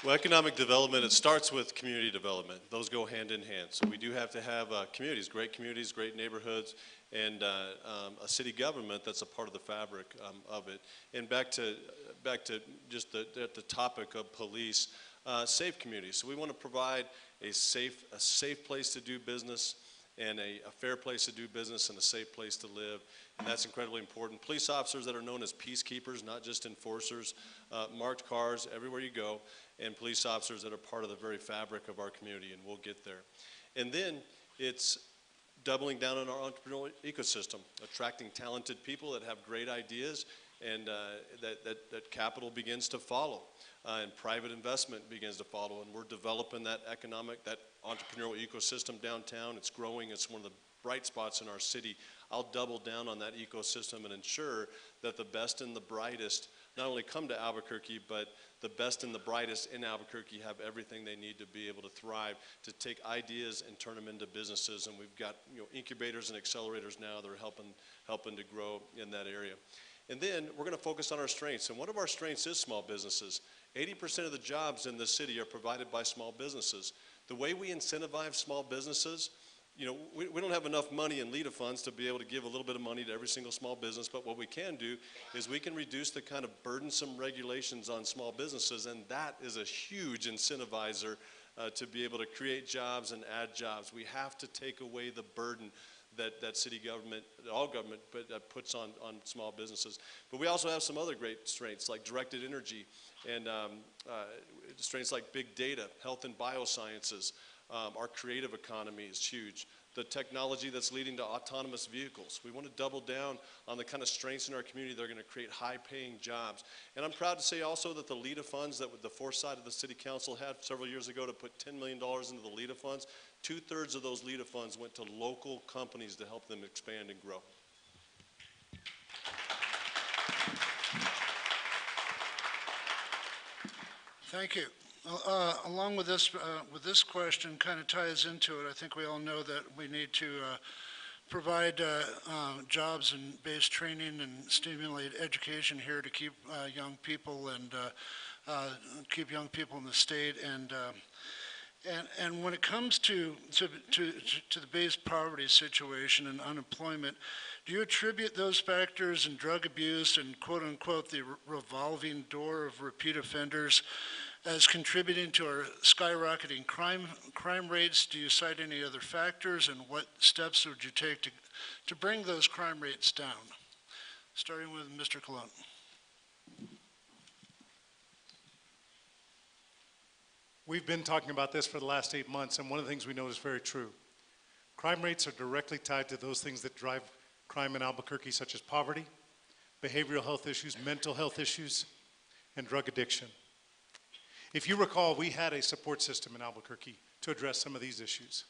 Well, economic development, it starts with community development. Those go hand in hand. So we do have to have communities, great neighborhoods, and a city government that's a part of the fabric of it. And back to just the topic of police, safe communities. So we want to provide a safe place to do business, and a fair place to do business, and a safe place to live. And that's incredibly important. Police officers that are known as peacekeepers, not just enforcers, marked cars everywhere you go, and police officers that are part of the very fabric of our community, and we'll get there. And then it's doubling down on our entrepreneurial ecosystem, attracting talented people that have great ideas, and that capital begins to follow, and private investment begins to follow, and we're developing that entrepreneurial ecosystem downtown. It's growing. It's one of the bright spots in our city. I'll double down on that ecosystem and ensure that the best and the brightest not only come to Albuquerque, but the best and the brightest in Albuquerque have everything they need to be able to thrive, to take ideas and turn them into businesses. And we've got incubators and accelerators now that are helping to grow in that area. And then we're going to focus on our strengths. And one of our strengths is small businesses. 80% of the jobs in the city are provided by small businesses. The way we incentivize small businesses, we don't have enough money in LEADA funds to be able to give a little bit of money to every single small business, but what we can do is we can reduce the kind of burdensome regulations on small businesses, and that is a huge incentivizer to be able to create jobs and add jobs. We have to take away the burden that city government, all government, puts on small businesses. But we also have some other great strengths like directed energy and strengths like big data, health and biosciences. Our creative economy is huge. The technology that's leading to autonomous vehicles. We want to double down on the kind of strengths in our community that are going to create high-paying jobs. And I'm proud to say also that the LEADA funds that the foresight of the City Council had several years ago to put $10 million into the LEADA funds, 2/3 of those LEADA funds went to local companies to help them expand and grow. Thank you. Along with this question kind of ties into it. I think we all know that we need to provide jobs and base training and stimulate education here to keep young people and keep young people in the state. And when it comes to the base poverty situation and unemployment, do you attribute those factors and drug abuse and quote unquote the revolving door of repeat offenders as contributing to our skyrocketing crime rates? Do you cite any other factors, and what steps would you take to bring those crime rates down? Starting with Mr. Colon. We've been talking about this for the last 8 months, and one of the things we know is very true. Crime rates are directly tied to those things that drive crime in Albuquerque, such as poverty, behavioral health issues, mental health issues, and drug addiction. If you recall, we had a support system in Albuquerque to address some of these issues.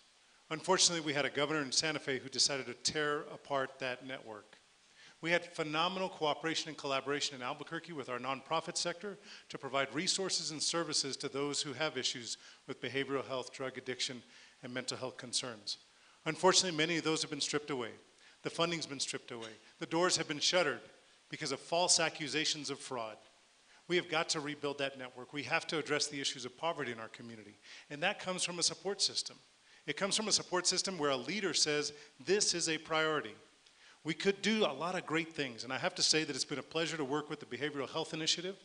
Unfortunately, we had a governor in Santa Fe who decided to tear apart that network. We had phenomenal cooperation and collaboration in Albuquerque with our nonprofit sector to provide resources and services to those who have issues with behavioral health, drug addiction, and mental health concerns. Unfortunately, many of those have been stripped away. The funding's been stripped away. The doors have been shuttered because of false accusations of fraud. We have got to rebuild that network. We have to address the issues of poverty in our community. And that comes from a support system. It comes from a support system where a leader says, this is a priority. We could do a lot of great things, and I have to say that it's been a pleasure to work with the Behavioral Health Initiative,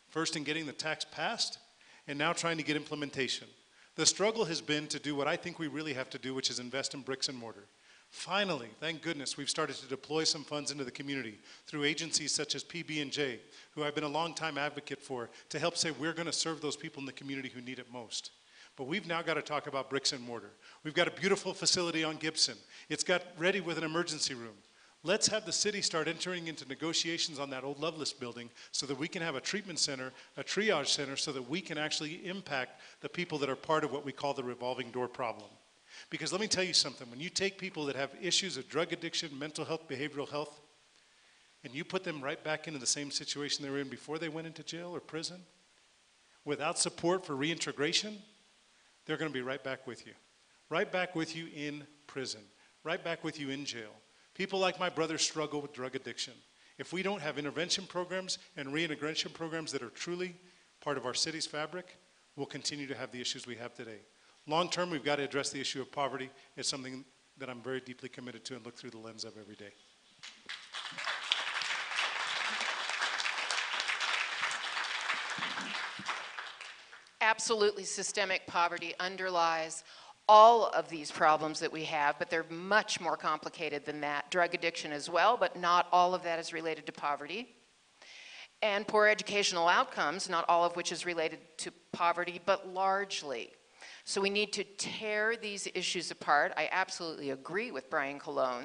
first in getting the tax passed, and now trying to get implementation. The struggle has been to do what I think we really have to do, which is invest in bricks and mortar. Finally, thank goodness, we've started to deploy some funds into the community through agencies such as PB&J, who I've been a long-time advocate for, to help say we're going to serve those people in the community who need it most. But we've now got to talk about bricks and mortar. We've got a beautiful facility on Gibson. It's got ready with an emergency room. Let's have the city start entering into negotiations on that old Loveless building so that we can have a treatment center, a triage center, so that we can actually impact the people that are part of what we call the revolving door problem. Because let me tell you something, when you take people that have issues of drug addiction, mental health, behavioral health, and you put them right back into the same situation they were in before they went into jail or prison, without support for reintegration, they're going to be right back with you. Right back with you in prison. Right back with you in jail. People like my brother struggle with drug addiction. If we don't have intervention programs and reintegration programs that are truly part of our city's fabric, we'll continue to have the issues we have today. Long term, we've got to address the issue of poverty. It's something that I'm very deeply committed to and look through the lens of every day. Absolutely, systemic poverty underlies all of these problems that we have, but they're much more complicated than that. Drug addiction as well, but not all of that is related to poverty. And poor educational outcomes, not all of which is related to poverty, but largely. So we need to tear these issues apart. I absolutely agree with Brian Colon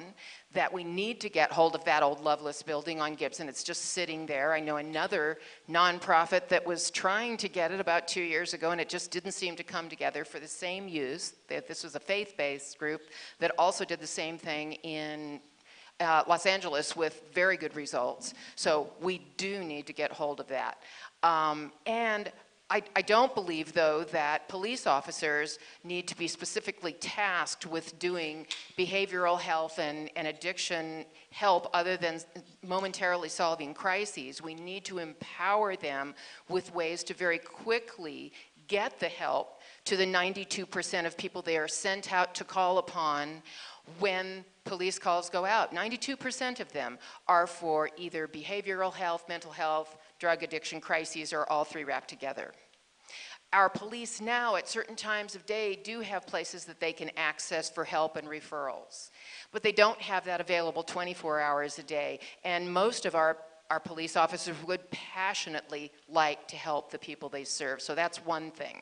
that we need to get hold of that old Loveless building on Gibson. It's just sitting there. I know another nonprofit that was trying to get it about 2 years ago, and it just didn't seem to come together for the same use. This was a faith-based group that also did the same thing in Los Angeles with very good results. So we do need to get hold of that. And I don't believe, though, that police officers need to be specifically tasked with doing behavioral health and addiction help other than momentarily solving crises. We need to empower them with ways to very quickly get the help to the 92% of people they are sent out to call upon when police calls go out. 92% of them are for either behavioral health, mental health, drug addiction crises, or all three wrapped together. Our police now, at certain times of day, do have places that they can access for help and referrals. But they don't have that available 24 hours a day. And most of our police officers would passionately like to help the people they serve. So that's one thing.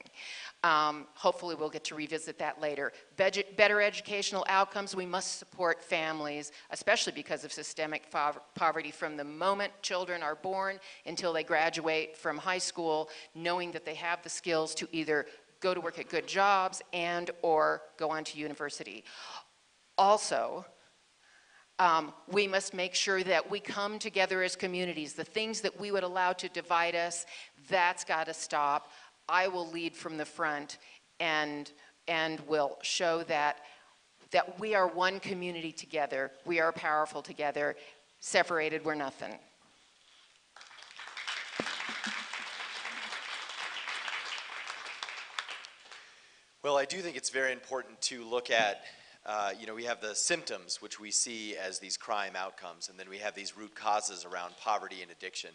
Hopefully we'll get to revisit that later. Better educational outcomes. We must support families, especially because of systemic poverty from the moment children are born until they graduate from high school, knowing that they have the skills to either go to work at good jobs and or go on to university. Also, we must make sure that we come together as communities. The things that we would allow to divide us, that's got to stop. I will lead from the front and will show that we are one community together. We are powerful together. Separated, we're nothing. Well, I do think it's very important to look at we have the symptoms, which we see as these crime outcomes, and then we have these root causes around poverty and addiction.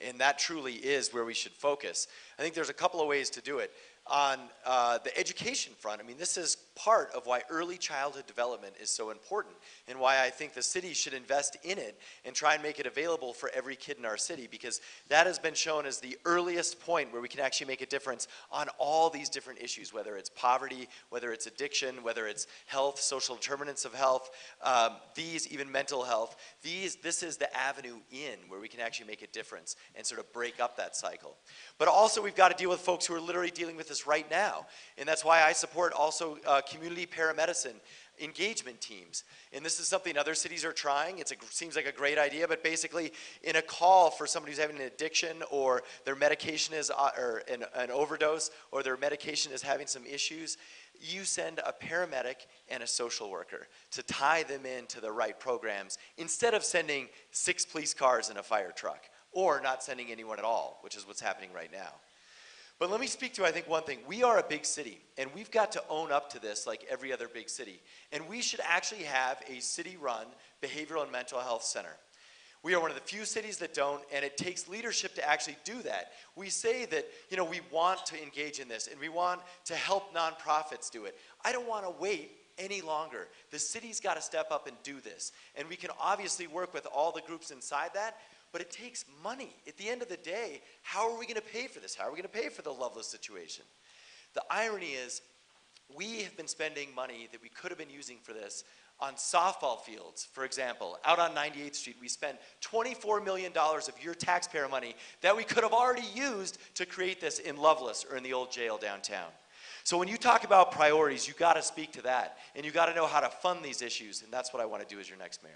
And that truly is where we should focus. I think there's a couple of ways to do it. On the education front, I mean, this is part of why early childhood development is so important and why I think the city should invest in it and try and make it available for every kid in our city, because that has been shown as the earliest point where we can actually make a difference on all these different issues, whether it's poverty, whether it's addiction, whether it's health, social determinants of health, even mental health. This is the avenue in where we can actually make a difference and sort of break up that cycle. But also we've got to deal with folks who are literally dealing with this right now. And that's why I support also community paramedicine engagement teams. And this is something other cities are trying. Seems like a great idea, but basically in a call for somebody who's having an addiction or their medication is, or an overdose, or their medication is having some issues, you send a paramedic and a social worker to tie them into the right programs instead of sending 6 police cars and a fire truck, or not sending anyone at all, which is what's happening right now. But let me speak to, I think, one thing. We are a big city, and we've got to own up to this like every other big city. And we should actually have a city-run behavioral and mental health center. We are one of the few cities that don't, and it takes leadership to actually do that. We say that, you know, we want to engage in this, and we want to help nonprofits do it. I don't want to wait any longer. The city's got to step up and do this. And we can obviously work with all the groups inside that, but it takes money. At the end of the day, how are we going to pay for this? How are we going to pay for the Loveless situation? The irony is, we have been spending money that we could have been using for this on softball fields, for example. Out on 98th Street, we spent $24 million of your taxpayer money that we could have already used to create this in Loveless or in the old jail downtown. So when you talk about priorities, you got to speak to that, and you got to know how to fund these issues, and that's what I want to do as your next mayor.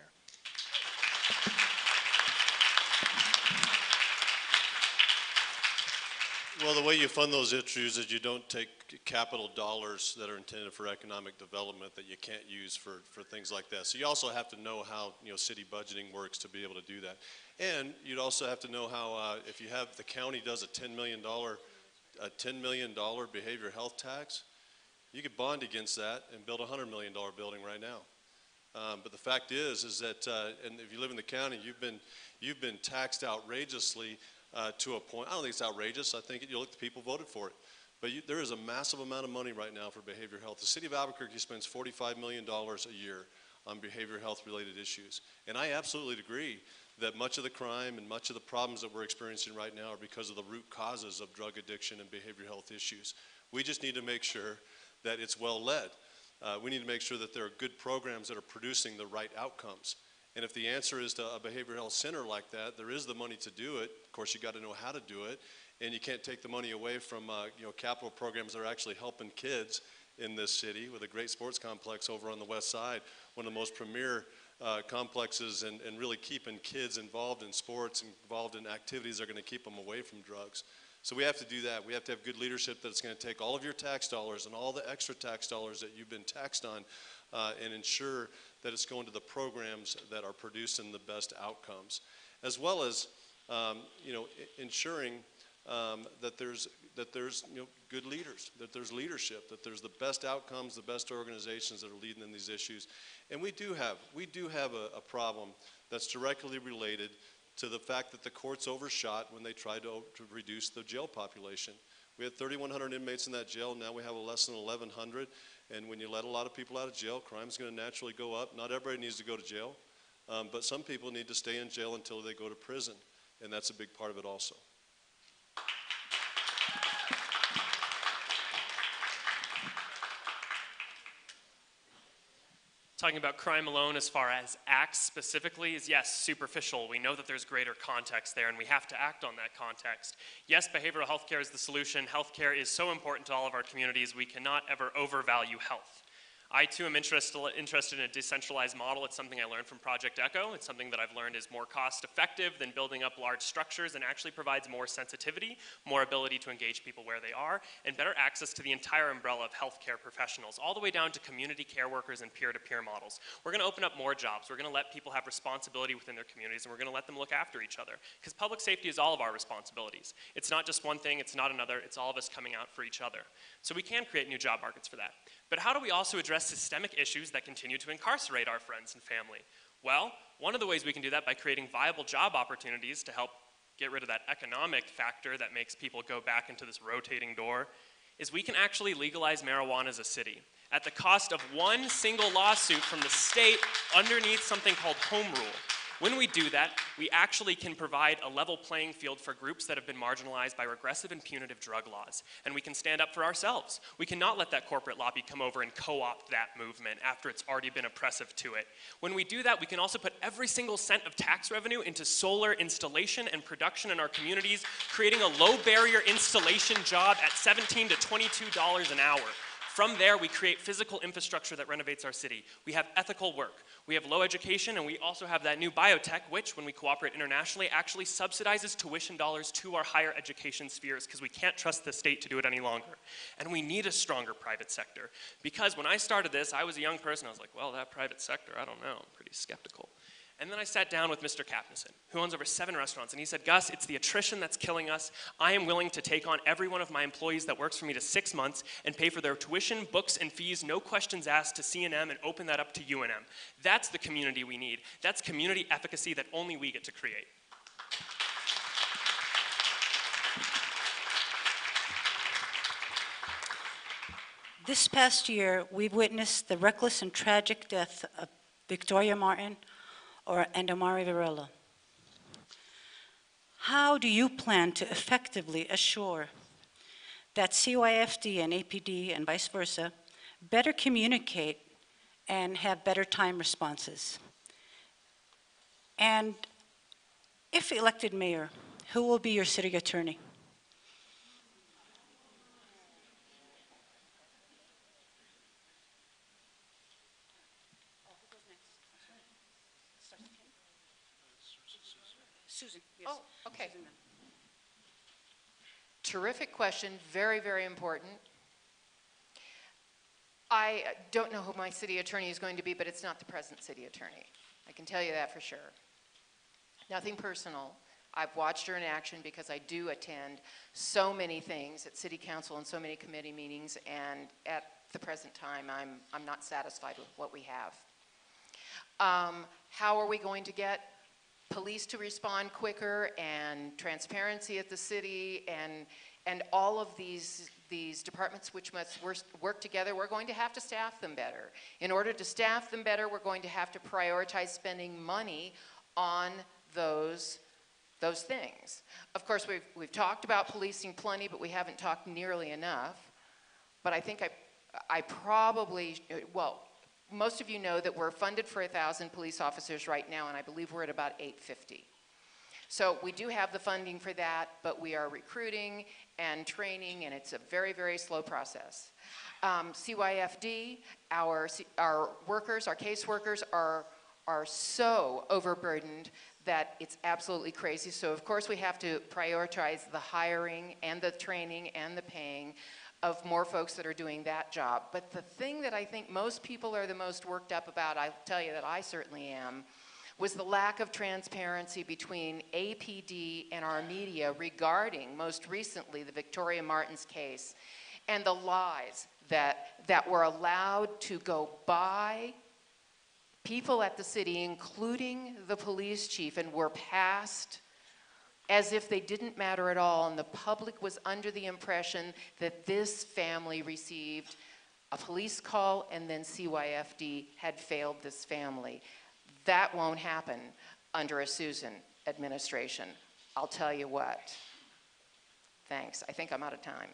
Well, the way you fund those issues is you don't take capital dollars that are intended for economic development that you can't use for things like that. So you also have to know how, you know, city budgeting works to be able to do that. And you'd also have to know how, if you have, the county does a $10 million behavioral health tax, you could bond against that and build a $100 million building right now. But the fact is that, and if you live in the county, you've been taxed outrageously to a point. I don't think it's outrageous. I think you look, the people voted for it. But there is a massive amount of money right now for behavioral health. The city of Albuquerque spends $45 million a year on behavioral health related issues. And I absolutely agree that much of the crime and much of the problems that we're experiencing right now are because of the root causes of drug addiction and behavioral health issues. We just need to make sure that it's well led. We need to make sure that there are good programs that are producing the right outcomes. And if the answer is to a behavioral health center like that, there is the money to do it. Of course, you got to know how to do it, and you can't take the money away from you know, capital programs that are actually helping kids in this city with a great sports complex over on the west side, one of the most premier complexes, and really keeping kids involved in sports and involved in activities that are going to keep them away from drugs. So we have to do that. We have to have good leadership that's going to take all of your tax dollars and all the extra tax dollars that you've been taxed on and ensure that it's going to the programs that are producing the best outcomes, as well as you know, ensuring that there's you know, good leaders, that there's leadership, that there's the best outcomes, the best organizations that are leading in these issues. And we do have a problem that's directly related to the fact that the courts overshot when they tried to reduce the jail population. We had 3,100 inmates in that jail. Now we have less than 1,100. And when you let a lot of people out of jail, crime's going to naturally go up. Not everybody needs to go to jail, but some people need to stay in jail until they go to prison, and that's a big part of it also. Talking about crime alone as far as acts specifically is, yes, superficial. We know that there's greater context there, and we have to act on that context. Yes, behavioral health care is the solution. Healthcare is so important to all of our communities. We cannot ever overvalue health. I, too, am interested in a decentralized model. It's something I learned from Project ECHO. It's something that I've learned is more cost-effective than building up large structures and actually provides more sensitivity, more ability to engage people where they are, and better access to the entire umbrella of healthcare professionals, all the way down to community care workers and peer-to-peer models. We're going to open up more jobs. We're going to let people have responsibility within their communities, and we're going to let them look after each other, because public safety is all of our responsibilities. It's not just one thing, it's not another, it's all of us coming out for each other. So we can create new job markets for that. But how do we also address systemic issues that continue to incarcerate our friends and family? Well, one of the ways we can do that by creating viable job opportunities to help get rid of that economic factor that makes people go back into this rotating door is we can actually legalize marijuana as a city at the cost of one single lawsuit from the state underneath something called home rule. When we do that, we actually can provide a level playing field for groups that have been marginalized by regressive and punitive drug laws. And we can stand up for ourselves. We cannot let that corporate lobby come over and co-opt that movement after it's already been oppressive to it. When we do that, we can also put every single cent of tax revenue into solar installation and production in our communities, creating a low barrier installation job at $17 to $22 an hour. From there, we create physical infrastructure that renovates our city. We have ethical work. We have low education, and we also have that new biotech, which, when we cooperate internationally, actually subsidizes tuition dollars to our higher education spheres because we can't trust the state to do it any longer. And we need a stronger private sector. Because when I started this, I was a young person. I was like, well, that private sector, I don't know. I'm pretty skeptical. And then I sat down with Mr. Kapnison, who owns over 7 restaurants, and he said, Gus, it's the attrition that's killing us. I am willing to take on every one of my employees that works for me to 6 months and pay for their tuition, books, and fees, no questions asked, to C&M and open that up to UNM. That's the community we need. That's community efficacy that only we get to create. This past year, we've witnessed the reckless and tragic death of Victoria Martin and Amari Varela. How do you plan to effectively assure that CYFD and APD and vice versa better communicate and have better time responses? And if elected mayor, who will be your city attorney? Susan, yes. Oh, okay. Terrific question, very, very important. I don't know who my city attorney is going to be, but it's not the present city attorney. I can tell you that for sure. Nothing personal. I've watched her in action because I do attend so many things at city council and so many committee meetings, and at the present time, I'm not satisfied with what we have. How are we going to get police to respond quicker and transparency at the city and all of these departments which must work together? We're going to have to staff them better. In order to staff them better, we're going to have to prioritize spending money on those things. Of course, we've talked about policing plenty, but we haven't talked nearly enough. But I think I probably, well, most of you know that we're funded for 1,000 police officers right now, and I believe we're at about 850. So we do have the funding for that, but we are recruiting and training, and it's a very, very slow process. CYFD, our workers, our caseworkers are so overburdened that it's absolutely crazy. So of course we have to prioritize the hiring and the training and the paying of more folks that are doing that job. But the thing that I think most people are the most worked up about, I'll tell you that I certainly am, was the lack of transparency between APD and our media regarding, most recently, the Victoria Martin's case, and the lies that were allowed to go by people at the city, including the police chief, and were passed as if they didn't matter at all, and the public was under the impression that this family received a police call and then CYFD had failed this family. That won't happen under a Susan administration. I'll tell you what. Thanks. I think I'm out of time.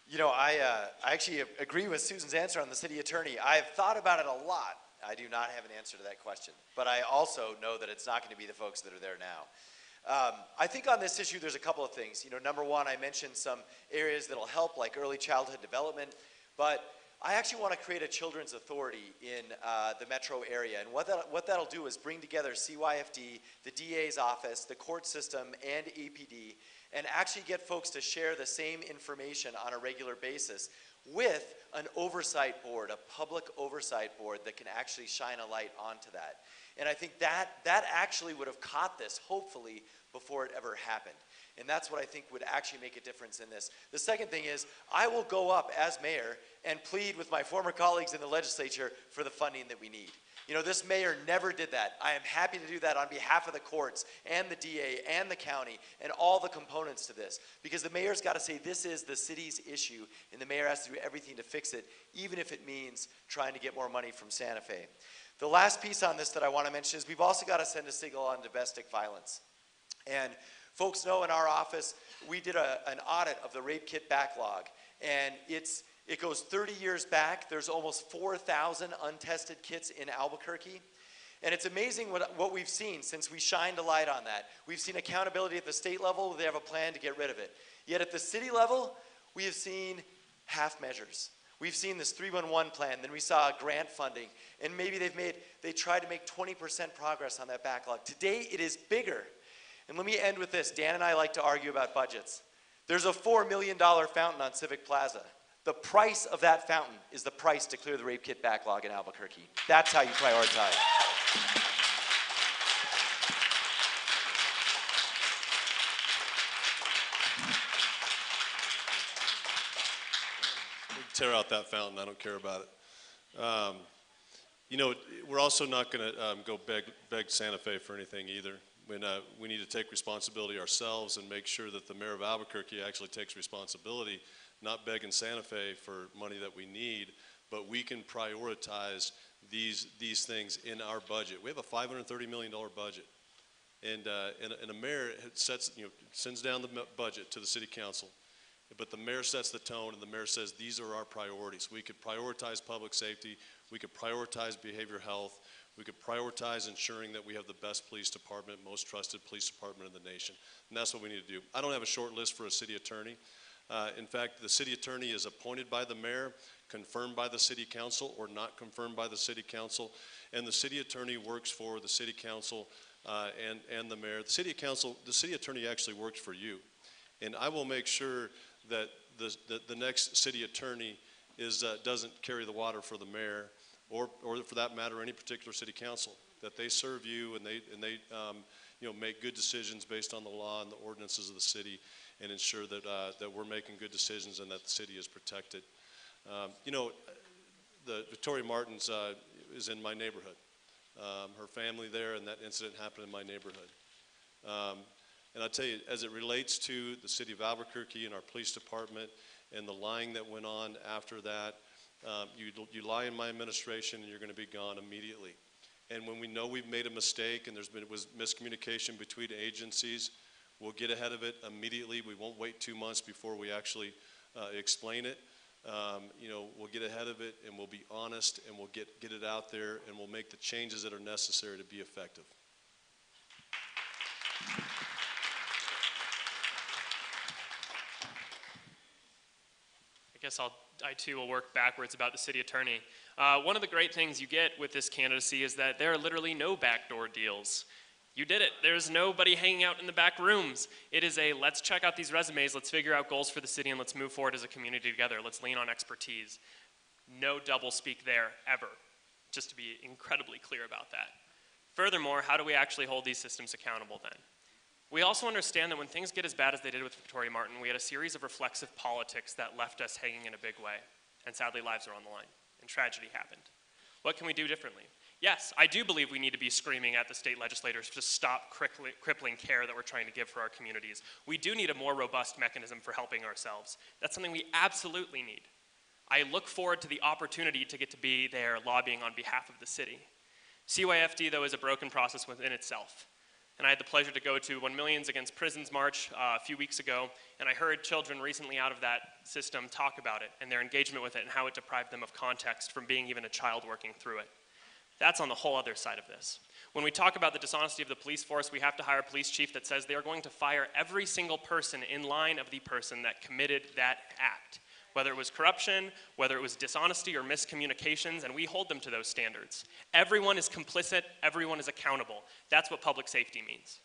You know, I actually agree with Susan's answer on the city attorney. I've thought about it a lot. I do not have an answer to that question, but I also know that it's not going to be the folks that are there now. I think on this issue, there's a couple of things. You know, number one, I mentioned some areas that'll help, like early childhood development, but I actually want to create a children's authority in the metro area, and what that'll do is bring together CYFD, the DA's office, the court system, and APD, and actually get folks to share the same information on a regular basis with an oversight board, a public oversight board that can actually shine a light onto that. And I think that actually would have caught this, hopefully, before it ever happened. And that's what I think would actually make a difference in this. The second thing is, I will go up as mayor and plead with my former colleagues in the legislature for the funding that we need. You know, this mayor never did that. I am happy to do that on behalf of the courts and the DA and the county and all the components to this. Because the mayor's got to say this is the city's issue, and the mayor has to do everything to fix it, even if it means trying to get more money from Santa Fe. The last piece on this that I want to mention is we've also got to send a signal on domestic violence. And folks know in our office, we did an audit of the rape kit backlog, and it goes 30 years back. There's almost 4,000 untested kits in Albuquerque. And it's amazing what we've seen since we shined a light on that. We've seen accountability at the state level. They have a plan to get rid of it. Yet at the city level, we have seen half measures. We've seen this 311 plan, then we saw grant funding, and maybe they tried to make 20% progress on that backlog. Today, it is bigger. And let me end with this. Dan and I like to argue about budgets. There's a $4 million fountain on Civic Plaza. The price of that fountain is the price to clear the rape kit backlog in Albuquerque. That's how you prioritize. Tear out that fountain, I don't care about it. You know, we're also not going to go beg Santa Fe for anything either. We need to take responsibility ourselves and make sure that the mayor of Albuquerque actually takes responsibility, not begging Santa Fe for money that we need, but we can prioritize these things in our budget. We have a $530 million budget. And a mayor sends down the budget to the city council. But the mayor sets the tone, and the mayor says, these are our priorities. We could prioritize public safety. We could prioritize behavioral health. We could prioritize ensuring that we have the best police department, most trusted police department in the nation. And that's what we need to do. I don't have a short list for a city attorney. In fact, the city attorney is appointed by the mayor, confirmed by the city council, or not confirmed by the city council. And the city attorney works for the city council and the mayor. The city attorney actually works for you. And I will make sure that the next city attorney doesn't carry the water for the mayor, or for that matter, any particular city council. That they serve you and they make good decisions based on the law and the ordinances of the city, and ensure that we're making good decisions and that the city is protected. The Victoria Martins is in my neighborhood. Her family there, and that incident happened in my neighborhood. And I'll tell you, as it relates to the city of Albuquerque and our police department and the lying that went on after that, you lie in my administration and you're going to be gone immediately. And when we know we've made a mistake and was miscommunication between agencies, we'll get ahead of it immediately. We won't wait 2 months before we actually explain it. We'll get ahead of it, and we'll be honest, and we'll get it out there, and we'll make the changes that are necessary to be effective. I guess I too will work backwards about the city attorney. One of the great things you get with this candidacy is that there are literally no backdoor deals. You did it. There's nobody hanging out in the back rooms. It is a let's check out these resumes, let's figure out goals for the city, and let's move forward as a community together. Let's lean on expertise. No double speak there, ever. Just to be incredibly clear about that. Furthermore, how do we actually hold these systems accountable then? We also understand that when things get as bad as they did with Victoria Martin, we had a series of reflexive politics that left us hanging in a big way. And sadly, lives are on the line, and tragedy happened. What can we do differently? Yes, I do believe we need to be screaming at the state legislators to stop crippling care that we're trying to give for our communities. We do need a more robust mechanism for helping ourselves. That's something we absolutely need. I look forward to the opportunity to get to be there lobbying on behalf of the city. CYFD, though, is a broken process within itself. And I had the pleasure to go to 1 Millions Against Prisons March a few weeks ago, and I heard children recently out of that system talk about it and their engagement with it and how it deprived them of context from being even a child working through it. That's on the whole other side of this. When we talk about the dishonesty of the police force, we have to hire a police chief that says they are going to fire every single person in line of the person that committed that act. Whether it was corruption, whether it was dishonesty or miscommunications, and we hold them to those standards. Everyone is complicit, everyone is accountable. That's what public safety means.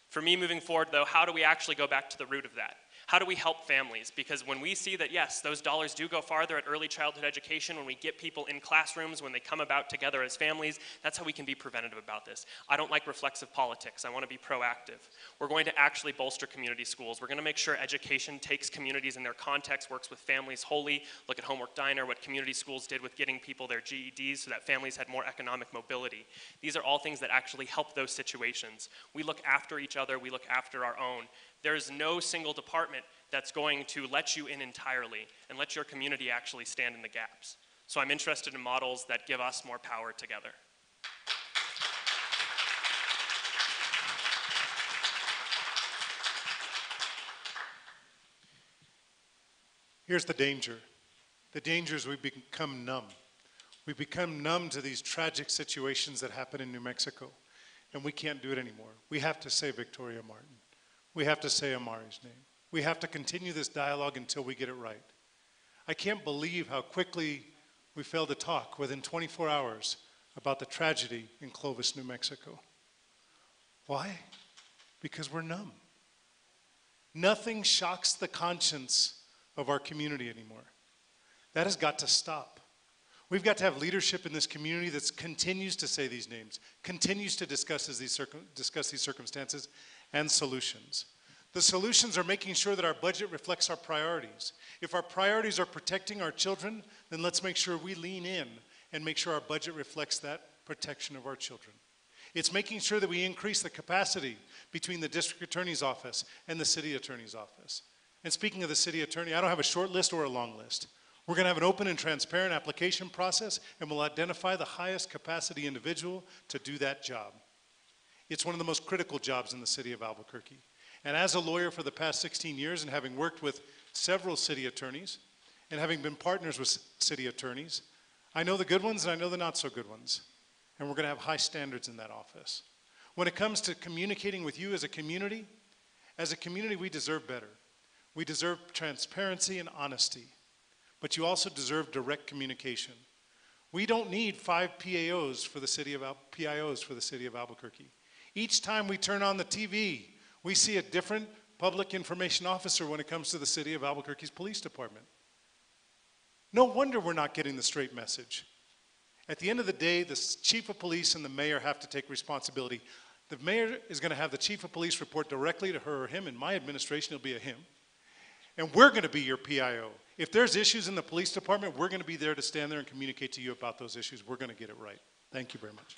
For me, moving forward, though, how do we actually go back to the root of that? How do we help families? Because when we see that, yes, those dollars do go farther at early childhood education, when we get people in classrooms, when they come about together as families, that's how we can be preventative about this. I don't like reflexive politics. I want to be proactive. We're going to actually bolster community schools. We're going to make sure education takes communities in their context, works with families wholly. Look at Homework Diner, what community schools did with getting people their GEDs so that families had more economic mobility. These are all things that actually help those situations. We look after each other. We look after our own. There's no single department that's going to let you in entirely and let your community actually stand in the gaps. So I'm interested in models that give us more power together. Here's the danger. The danger is we become numb. We've become numb to these tragic situations that happen in New Mexico, and we can't do it anymore. We have to say Victoria Martin. We have to say Amari's name. We have to continue this dialogue until we get it right. I can't believe how quickly we failed to talk within 24 hours about the tragedy in Clovis, New Mexico. Why? Because we're numb. Nothing shocks the conscience of our community anymore. That has got to stop. We've got to have leadership in this community that continues to say these names, continues to discuss these circumstances and solutions. The solutions are making sure that our budget reflects our priorities. If our priorities are protecting our children, then let's make sure we lean in and make sure our budget reflects that protection of our children. It's making sure that we increase the capacity between the district attorney's office and the city attorney's office. And speaking of the city attorney, I don't have a short list or a long list. We're going to have an open and transparent application process, and we'll identify the highest capacity individual to do that job. It's one of the most critical jobs in the city of Albuquerque. And as a lawyer for the past 16 years, and having worked with several city attorneys, and having been partners with city attorneys, I know the good ones and I know the not so good ones. And we're going to have high standards in that office. When it comes to communicating with you as a community we deserve better. We deserve transparency and honesty. But you also deserve direct communication. We don't need 5 PIOs for the city of Albuquerque. Each time we turn on the TV, we see a different public information officer when it comes to the city of Albuquerque's police department. No wonder we're not getting the straight message. At the end of the day, the chief of police and the mayor have to take responsibility. The mayor is going to have the chief of police report directly to her or him. In my administration, it'll be a him. And we're going to be your PIO. If there's issues in the police department, we're going to be there to stand there and communicate to you about those issues. We're going to get it right. Thank you very much.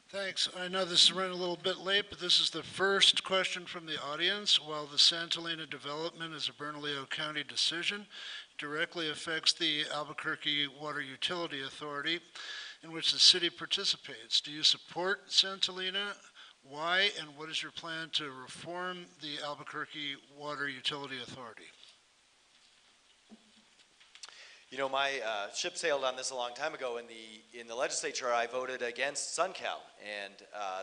Thanks. I know this is running a little bit late, but this is the first question from the audience. While the Santa Elena development is a Bernalillo County decision, it directly affects the Albuquerque Water Utility Authority, in which the city participates. Do you support Santa Elena? Why, and what is your plan to reform the Albuquerque Water Utility Authority? You know, my ship sailed on this a long time ago. In the legislature, I voted against SunCal, and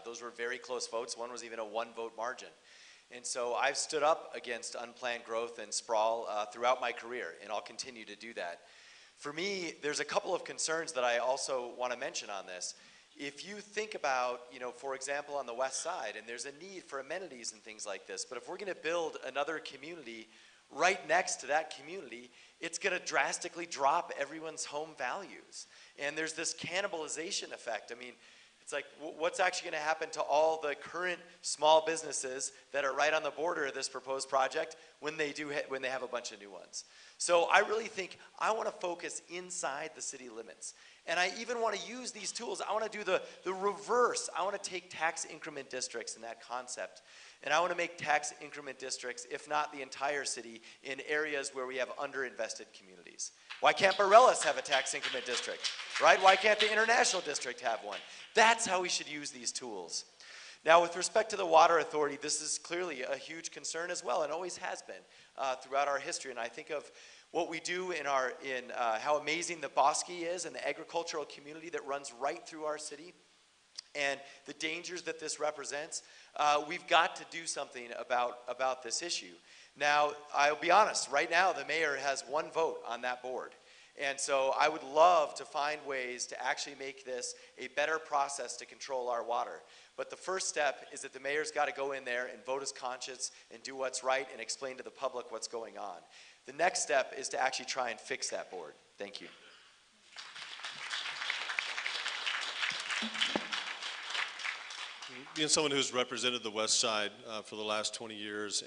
those were very close votes. One was even a 1-vote margin. And so I've stood up against unplanned growth and sprawl throughout my career, and I'll continue to do that. For me, there's a couple of concerns that I also want to mention on this. If you think about, you know, for example, on the west side, and there's a need for amenities and things like this, but if we're going to build another community right next to that community, it's going to drastically drop everyone's home values. And there's this cannibalization effect. I mean, it's like, what's actually going to happen to all the current small businesses that are right on the border of this proposed project when they have a bunch of new ones? So I really think I want to focus inside the city limits. And I even want to use these tools. I want to do the reverse. I want to take tax increment districts and that concept, and I want to make tax increment districts, if not the entire city, in areas where we have underinvested communities. Why can't Bareilles have a tax increment district, right? Why can't the International District have one? That's how we should use these tools. Now, with respect to the Water Authority, this is clearly a huge concern as well, and always has been throughout our history. And I think of what we do in how amazing the Bosque is and the agricultural community that runs right through our city, and the dangers that this represents. We've got to do something about this issue. Now, I'll be honest, right now the mayor has 1 vote on that board. And so I would love to find ways to actually make this a better process to control our water. But the first step is that the mayor's got to go in there and vote his conscience and do what's right and explain to the public what's going on. The next step is to actually try and fix that board. Thank you. Being someone who's represented the West Side for the last 20 years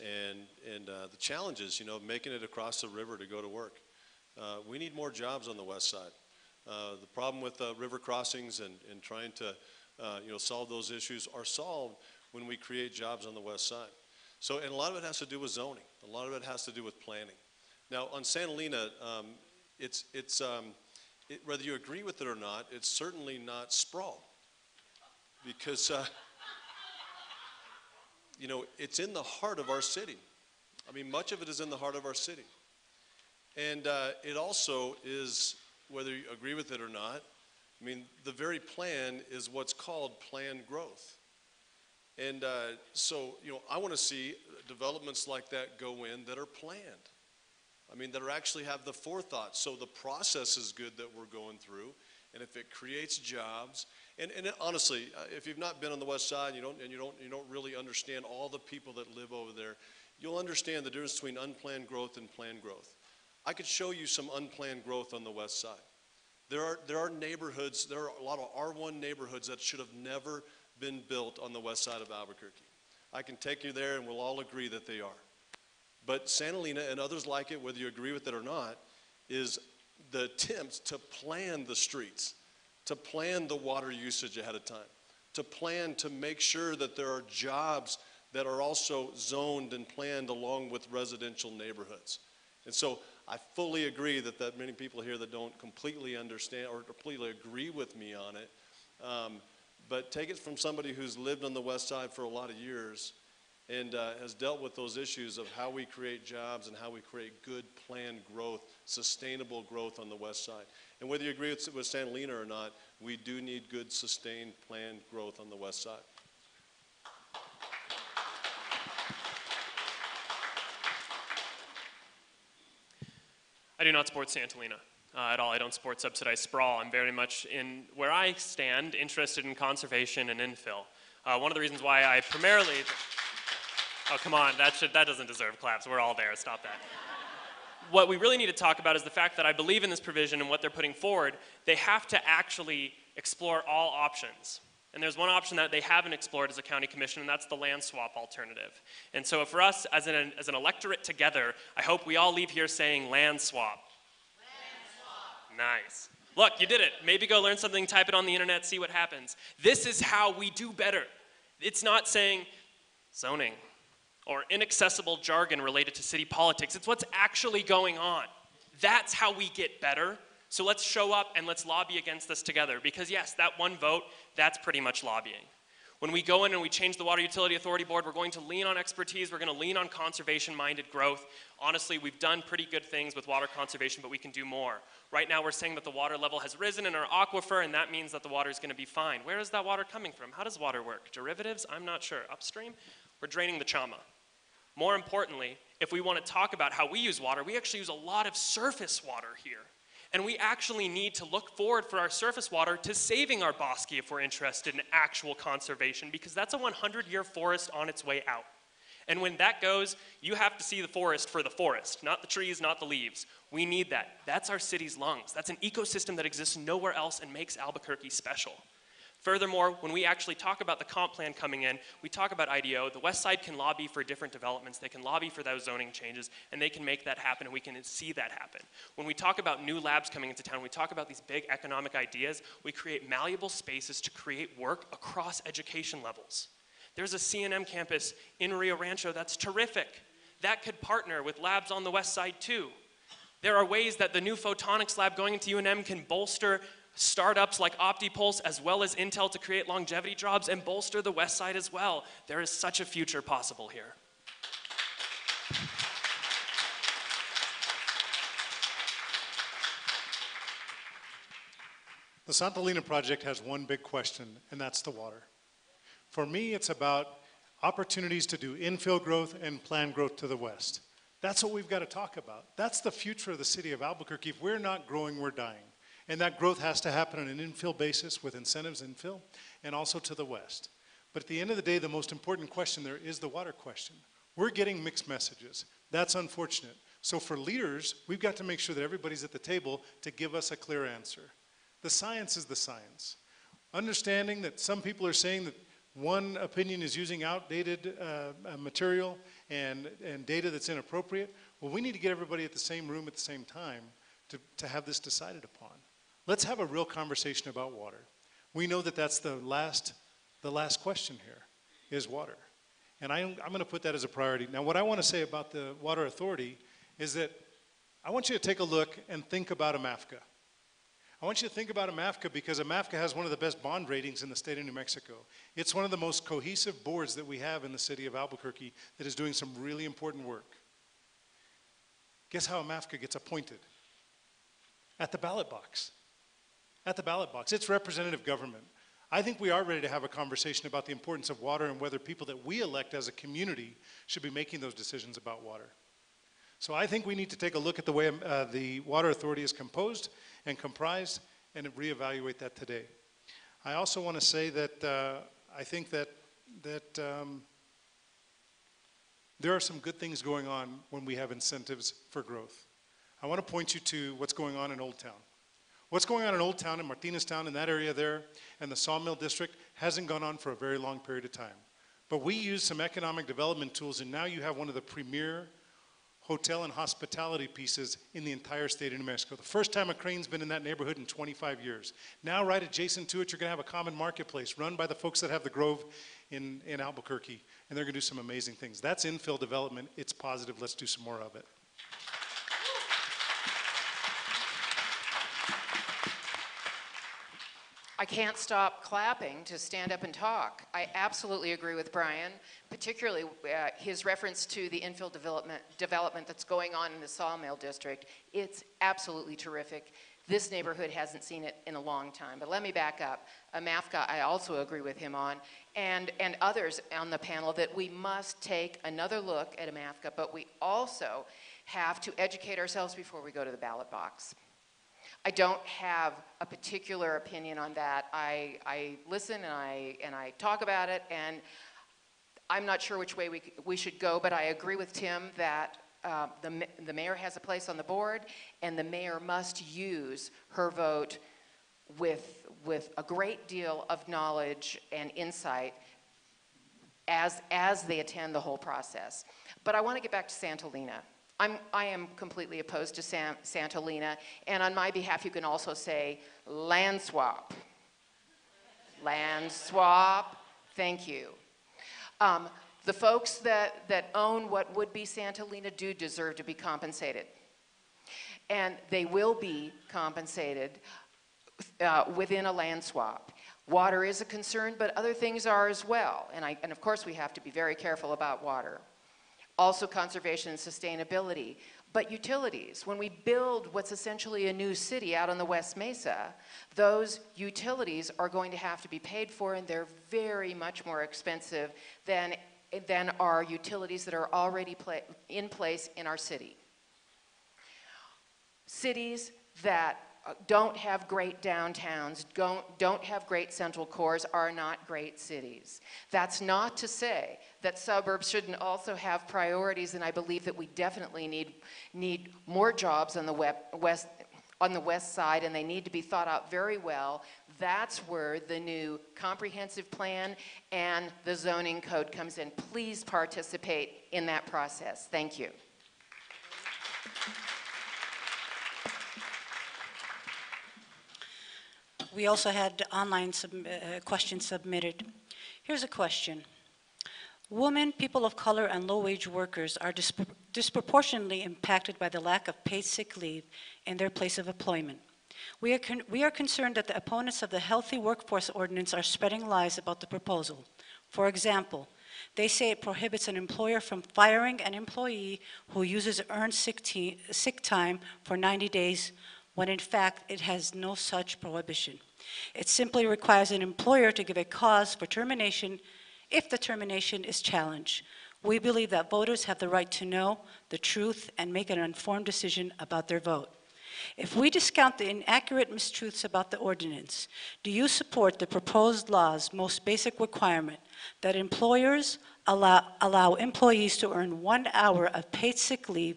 and the challenges, you know, making it across the river to go to work. We need more jobs on the West Side. The problem with river crossings and trying to solve those issues are solved when we create jobs on the West Side. So, and a lot of it has to do with zoning. A lot of it has to do with planning. Now, on Santa Elena, whether you agree with it or not, it's certainly not sprawl. Because, it's in the heart of our city. I mean, much of it is in the heart of our city. And it also is, whether you agree with it or not, I mean, the very plan is what's called planned growth. And so, you know, I want to see developments like that go in that are planned. I mean, that are actually have the forethought. So the process is good that we're going through. And if it creates jobs, and honestly, if you've not been on the west side, you don't really understand all the people that live over there, you'll understand the difference between unplanned growth and planned growth. I could show you some unplanned growth on the west side. There are neighborhoods, there are a lot of R1 neighborhoods that should have never been built on the west side of Albuquerque. I can take you there and we'll all agree that they are. But Santa Elena and others like it, whether you agree with it or not, is the attempt to plan the streets, to plan the water usage ahead of time, to plan to make sure that there are jobs that are also zoned and planned along with residential neighborhoods. And so I fully agree that many people here that don't completely understand or completely agree with me on it, but take it from somebody who's lived on the west side for a lot of years and has dealt with those issues of how we create jobs and how we create good planned growth, sustainable growth on the west side. And whether you agree with Santa Elena or not, we do need good, sustained, planned growth on the west side. I do not support Santa Elena at all. I don't support subsidized sprawl. I'm very much, in where I stand, interested in conservation and infill. One of the reasons why I primarily... Oh, come on, that doesn't deserve claps. We're all there, stop that. What we really need to talk about is the fact that I believe in this provision and what they're putting forward. They have to actually explore all options. And there's one option that they haven't explored as a county commission, and that's the land swap alternative. And so for us, as an electorate together, I hope we all leave here saying land swap. Land swap. Nice. Look, you did it. Maybe go learn something, type it on the internet, see what happens. This is how we do better. It's not saying zoning or inaccessible jargon related to city politics. It's what's actually going on. That's how we get better. So let's show up and let's lobby against this together. Because yes, that one vote, that's pretty much lobbying. When we go in and we change the Water Utility Authority Board, we're going to lean on expertise, we're going to lean on conservation-minded growth. Honestly, we've done pretty good things with water conservation, but we can do more. Right now we're saying that the water level has risen in our aquifer, and that means that the water is going to be fine. Where is that water coming from? How does water work? Derivatives? I'm not sure. Upstream? We're draining the Chama. More importantly, if we want to talk about how we use water, we actually use a lot of surface water here. And we actually need to look forward for our surface water to saving our bosque if we're interested in actual conservation, because that's a 100-year forest on its way out. And when that goes, you have to see the forest for the forest, not the trees, not the leaves. We need that. That's our city's lungs. That's an ecosystem that exists nowhere else and makes Albuquerque special. Furthermore, when we actually talk about the comp plan coming in, we talk about IDO, the West Side can lobby for different developments, they can lobby for those zoning changes, and they can make that happen, and we can see that happen. When we talk about new labs coming into town, we talk about these big economic ideas, we create malleable spaces to create work across education levels. There's a C&M campus in Rio Rancho that's terrific. That could partner with labs on the West Side too. There are ways that the new photonics lab going into UNM can bolster startups like OptiPulse as well as Intel to create longevity jobs and bolster the West Side as well. There is such a future possible here. The Santa Elena project has one big question, and that's the water. For me, it's about opportunities to do infill growth and planned growth to the west. That's what we've got to talk about. That's the future of the city of Albuquerque. If we're not growing, we're dying. And that growth has to happen on an infill basis with incentives infill and also to the west. But at the end of the day, the most important question there is the water question. We're getting mixed messages. That's unfortunate. So for leaders, we've got to make sure that everybody's at the table to give us a clear answer. The science is the science. Understanding that some people are saying that one opinion is using outdated material and data that's inappropriate. Well, we need to get everybody at the same room at the same time to have this decided upon. Let's have a real conversation about water. We know that that's the last question here, is water. And I'm going to put that as a priority. Now, what I want to say about the Water Authority is that I want you to take a look and think about AMAFCA. I want you to think about AMAFCA because AMAFCA has one of the best bond ratings in the state of New Mexico. It's one of the most cohesive boards that we have in the city of Albuquerque that is doing some really important work. Guess how a MAFCA gets appointed? At the ballot box. At the ballot box. It's representative government. I think we are ready to have a conversation about the importance of water and whether people that we elect as a community should be making those decisions about water. So I think we need to take a look at the way the Water Authority is composed and comprised and reevaluate that today. I also want to say that I think that there are some good things going on when we have incentives for growth. I want to point you to what's going on in Old Town. What's going on in Old Town, in Martinez Town, in that area there, and the Sawmill District hasn't gone on for a very long period of time. But we use some economic development tools, and now you have one of the premier hotel and hospitality pieces in the entire state of New Mexico. The first time a crane's been in that neighborhood in 25 years. Now right adjacent to it, you're gonna have a common marketplace run by the folks that have the Grove in Albuquerque, and they're gonna do some amazing things. That's infill development. It's positive. Let's do some more of it. I can't stop clapping to stand up and talk. I absolutely agree with Brian, particularly his reference to the infill development that's going on in the Sawmill District. It's absolutely terrific. This neighborhood hasn't seen it in a long time. But let me back up. MAFCA, I also agree with him on, and others on the panel, that we must take another look at MAFCA, but we also have to educate ourselves before we go to the ballot box. I don't have a particular opinion on that. I listen and I talk about it, and I'm not sure which way we should go, but I agree with Tim that the mayor has a place on the board, and the mayor must use her vote with a great deal of knowledge and insight as they attend the whole process. But I want to get back to Santolina. I am completely opposed to Santolina, and on my behalf you can also say land swap. Land swap, thank you. The folks that own what would be Santolina do deserve to be compensated. And they will be compensated within a land swap. Water is a concern, but other things are as well. And of course we have to be very careful about water. Also conservation and sustainability. But utilities, when we build what's essentially a new city out on the West Mesa, those utilities are going to have to be paid for, and they're very much more expensive than our utilities that are already in place in our city. Cities that don't have great downtowns, don't have great central cores are not great cities. That's not to say that suburbs shouldn't also have priorities, and I believe that we definitely need more jobs on the west side, and they need to be thought out very well. That's where the new comprehensive plan and the zoning code comes in. Please participate in that process. Thank you. We also had online questions submitted. Here's a question. Women, people of color, and low-wage workers are disproportionately impacted by the lack of paid sick leave in their place of employment. We are concerned that the opponents of the Healthy Workforce Ordinance are spreading lies about the proposal. For example, they say it prohibits an employer from firing an employee who uses earned sick time for 90 days, when in fact it has no such prohibition. It simply requires an employer to give a cause for termination if the termination is challenged. We believe that voters have the right to know the truth and make an informed decision about their vote. If we discount the inaccurate mistruths about the ordinance, do you support the proposed law's most basic requirement that employers allow employees to earn 1 hour of paid sick leave,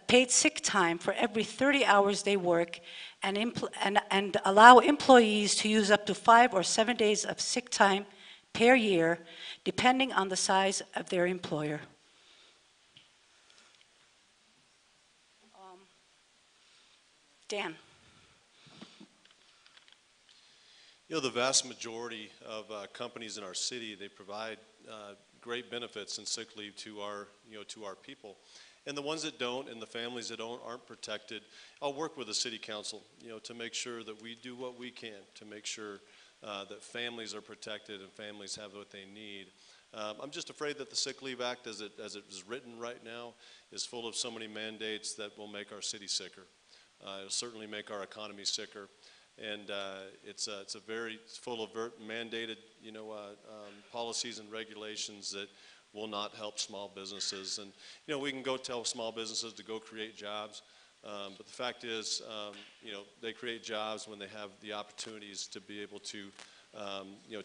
paid sick time for every 30 hours they work, and allow employees to use up to 5 or 7 days of sick time per year, depending on the size of their employer? Dan. You know, the vast majority of companies in our city, they provide great benefits and sick leave to our people. And the ones that don't, and the families that aren't protected, I'll work with the city council, to make sure that we do what we can to make sure that families are protected and families have what they need. I'm just afraid that the Sick Leave Act, as it is written right now, is full of so many mandates that will make our city sicker. It'll certainly make our economy sicker. And it's full of mandated, policies and regulations that will not help small businesses. And, we can go tell small businesses to go create jobs, but the fact is, they create jobs when they have the opportunities to be able to,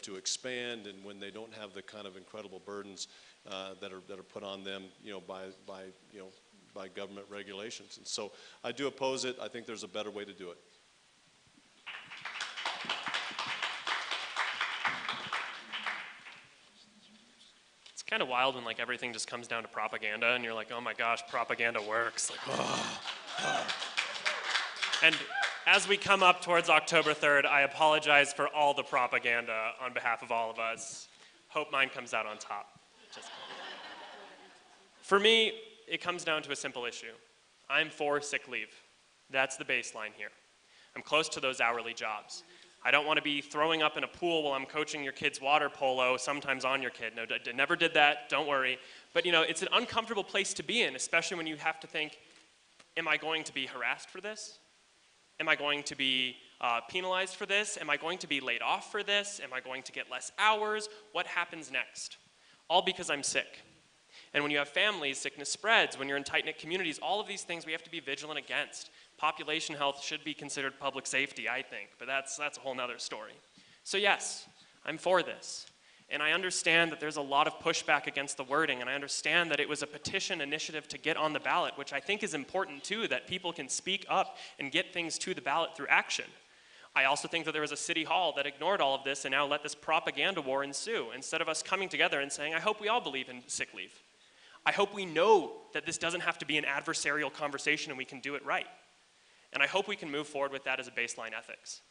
to expand, and when they don't have the kind of incredible burdens that are put on them, by government regulations. And so I do oppose it. I think there's a better way to do it. It's kind of wild when like everything just comes down to propaganda and you're like, oh my gosh, propaganda works. Like, oh. And as we come up towards October 3rd, I apologize for all the propaganda on behalf of all of us. Hope mine comes out on top. Just for me, it comes down to a simple issue. I'm for sick leave. That's the baseline here. I'm close to those hourly jobs. I don't want to be throwing up in a pool while I'm coaching your kid's water polo, sometimes on your kid. No, never did that, don't worry. But it's an uncomfortable place to be in, especially when you have to think, am I going to be harassed for this? Am I going to be penalized for this? Am I going to be laid off for this? Am I going to get less hours? What happens next? All because I'm sick. And when you have families, sickness spreads. When you're in tight-knit communities, all of these things we have to be vigilant against. Population health should be considered public safety, I think, but that's a whole nother story. So yes, I'm for this. And I understand that there's a lot of pushback against the wording, and I understand that it was a petition initiative to get on the ballot, which I think is important too, that people can speak up and get things to the ballot through action. I also think that there was a city hall that ignored all of this and now let this propaganda war ensue, instead of us coming together and saying, I hope we all believe in sick leave. I hope we know that this doesn't have to be an adversarial conversation and we can do it right. And I hope we can move forward with that as a baseline ethics.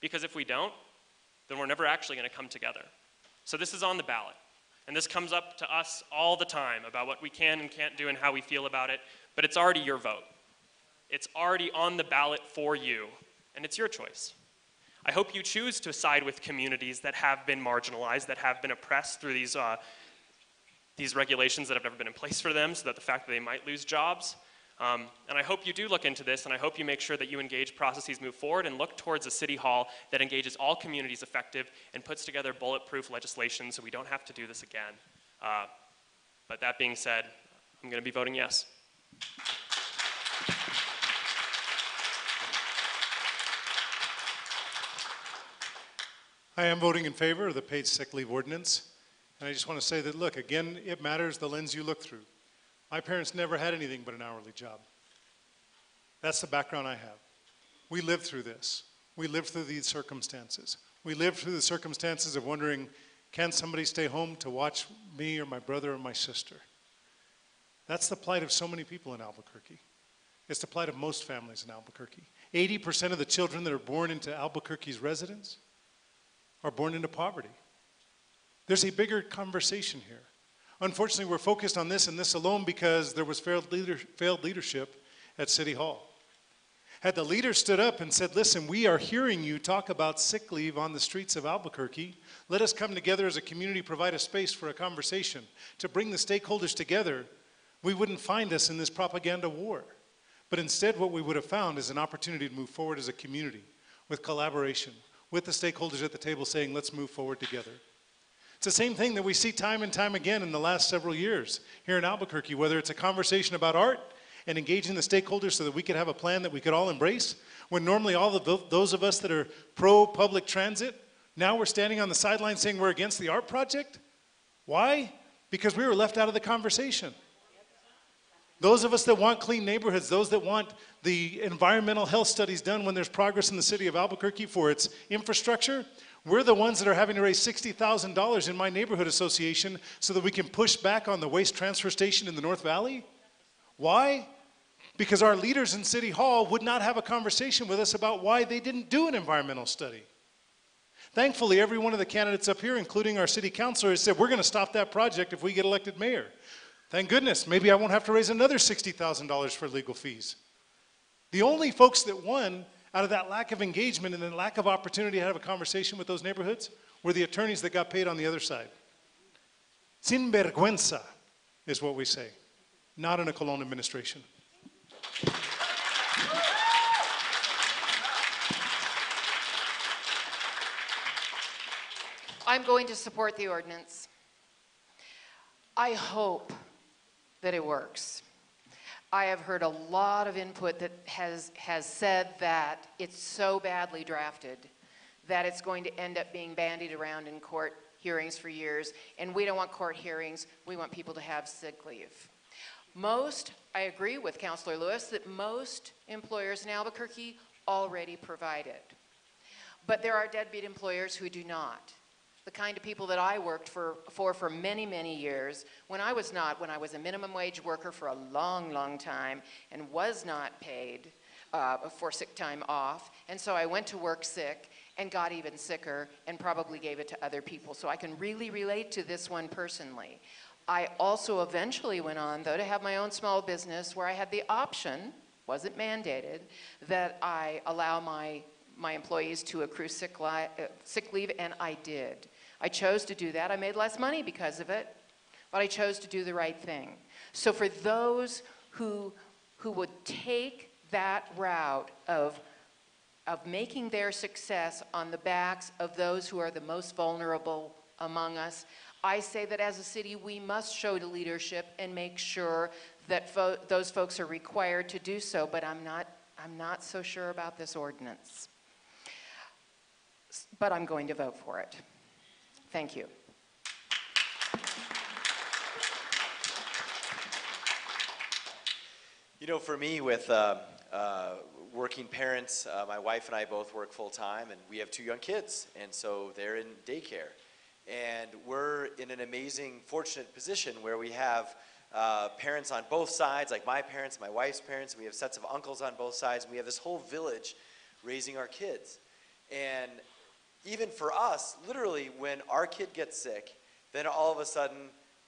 Because if we don't, then we're never actually going to come together. So this is on the ballot. And this comes up to us all the time about what we can and can't do and how we feel about it. But it's already your vote. It's already on the ballot for you. And it's your choice. I hope you choose to side with communities that have been marginalized, that have been oppressed through these regulations that have never been in place for them, so that the fact that they might lose jobs. And I hope you do look into this, and I hope you make sure that you engage processes move forward and look towards a city hall that engages all communities effective and puts together bulletproof legislation so we don't have to do this again. But that being said, I'm going to be voting yes. I am voting in favor of the paid sick leave ordinance. And I just want to say that, look, again, it matters the lens you look through. My parents never had anything but an hourly job. That's the background I have. We lived through this. We lived through these circumstances. We lived through the circumstances of wondering, can somebody stay home to watch me or my brother or my sister? That's the plight of so many people in Albuquerque. It's the plight of most families in Albuquerque. 80% of the children that are born into Albuquerque's residents are born into poverty. There's a bigger conversation here. Unfortunately, we're focused on this and this alone because there was failed leadership at City Hall. Had the leaders stood up and said, listen, we are hearing you talk about sick leave on the streets of Albuquerque. Let us come together as a community, provide a space for a conversation to bring the stakeholders together. We wouldn't find us in this propaganda war. But instead, what we would have found is an opportunity to move forward as a community with collaboration, with the stakeholders at the table saying, let's move forward together. It's the same thing that we see time and time again in the last several years here in Albuquerque, whether it's a conversation about art and engaging the stakeholders so that we could have a plan that we could all embrace, when normally all of those of us that are pro-public transit, now we're standing on the sidelines saying we're against the art project. Why? Because we were left out of the conversation. Those of us that want clean neighborhoods, those that want the environmental health studies done when there's progress in the city of Albuquerque for its infrastructure, we're the ones that are having to raise $60,000 in my neighborhood association so that we can push back on the waste transfer station in the North Valley. Why? Because our leaders in City Hall would not have a conversation with us about why they didn't do an environmental study. Thankfully, every one of the candidates up here, including our city councilor, has said, we're going to stop that project if we get elected mayor. Thank goodness, maybe I won't have to raise another $60,000 for legal fees. The only folks that won out of that lack of engagement and the lack of opportunity to have a conversation with those neighborhoods were the attorneys that got paid on the other side. Sin vergüenza is what we say, not in a Colon administration. I'm going to support the ordinance. I hope that it works. I have heard a lot of input that has said that it's so badly drafted that it's going to end up being bandied around in court hearings for years, and we don't want court hearings, we want people to have sick leave. I agree with Councillor Lewis that most employers in Albuquerque already provide it. But there are deadbeat employers who do not. The kind of people that I worked for many, many years, when I was a minimum wage worker for a long, long time and was not paid for sick time off, and so I went to work sick and got even sicker and probably gave it to other people. So I can really relate to this one personally. I also eventually went on, though, to have my own small business where I had the option, wasn't mandated, that I allow my employees to accrue sick leave, and I did. I chose to do that. I made less money because of it, but I chose to do the right thing. So for those who would take that route of making their success on the backs of those who are the most vulnerable among us, I say that as a city, we must show the leadership and make sure that those folks are required to do so, but I'm not so sure about this ordinance. But I'm going to vote for it. Thank you. You know, for me, with working parents, my wife and I both work full-time, and we have 2 young kids, and so they're in daycare. And we're in an amazing, fortunate position where we have parents on both sides, like my parents, my wife's parents, and we have sets of uncles on both sides, and we have this whole village raising our kids. And even for us, literally, when our kid gets sick, then all of a sudden,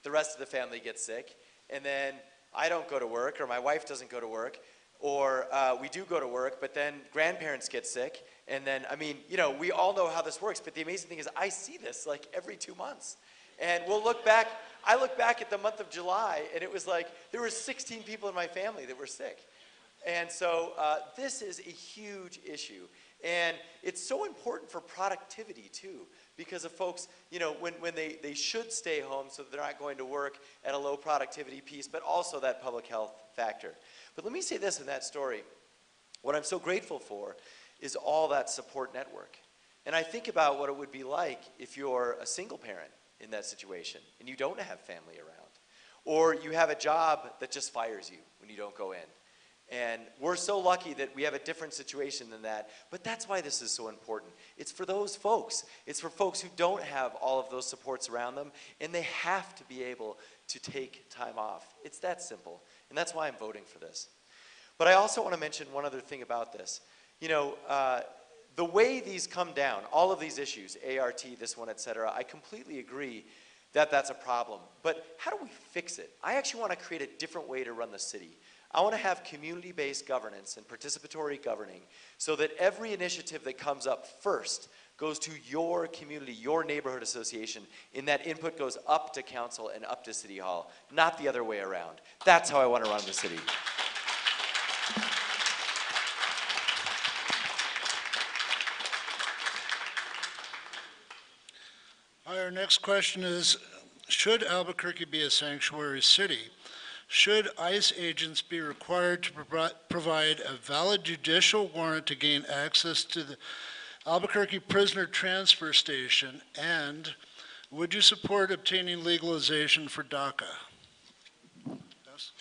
the rest of the family gets sick, and then I don't go to work, or my wife doesn't go to work, or we do go to work, but then grandparents get sick, and then, I mean, you know, we all know how this works, but the amazing thing is I see this like every 2 months. And we'll look back, I look back at the month of July, and it was like, there were 16 people in my family that were sick. And so this is a huge issue. And it's so important for productivity too, because of folks, you know, when they should stay home so they're not going to work at a low productivity piece, but also that public health factor. But let me say this in that story. What I'm so grateful for is all that support network. And I think about what it would be like if you're a single parent in that situation and you don't have family around, or you have a job that just fires you when you don't go in. And we're so lucky that we have a different situation than that, but that's why this is so important. It's for those folks. It's for folks who don't have all of those supports around them, and they have to be able to take time off. It's that simple, and that's why I'm voting for this. But I also want to mention one other thing about this. You know, the way these come down, all of these issues, ART, this one, et cetera, I completely agree that that's a problem. But how do we fix it? I actually want to create a different way to run the city. I want to have community-based governance and participatory governing so that every initiative that comes up first goes to your community, your neighborhood association, and that input goes up to council and up to city hall, not the other way around. That's how I want to run the city. Our next question is, should Albuquerque be a sanctuary city? Should ICE agents be required to provide a valid judicial warrant to gain access to the Albuquerque Prisoner Transfer Station? And would you support obtaining legalization for DACA? Yes?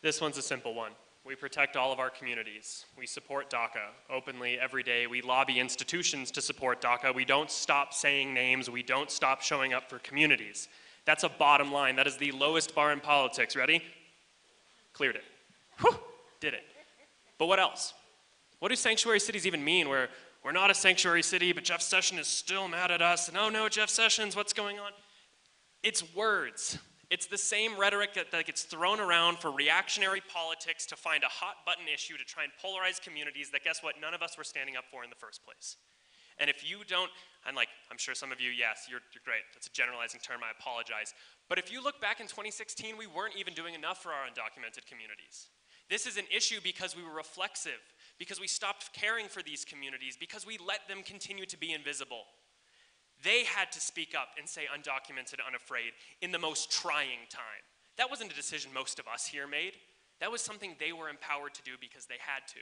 This one's a simple one. We protect all of our communities. We support DACA openly every day. We lobby institutions to support DACA. We don't stop saying names. We don't stop showing up for communities. That's a bottom line. That is the lowest bar in politics. Ready? Cleared it. Whew, did it. But what else? What do sanctuary cities even mean? We're not a sanctuary city, but Jeff Sessions is still mad at us. And oh no, Jeff Sessions, what's going on? It's words. It's the same rhetoric that gets thrown around for reactionary politics to find a hot button issue to try and polarize communities that, guess what, none of us were standing up for in the first place. And if you don't, and like, I'm sure some of you, yes, you're great. That's a generalizing term, I apologize. But if you look back in 2016, we weren't even doing enough for our undocumented communities. This is an issue because we were reflexive, because we stopped caring for these communities, because we let them continue to be invisible. They had to speak up and say undocumented, unafraid in the most trying time. That wasn't a decision most of us here made. That was something they were empowered to do because they had to.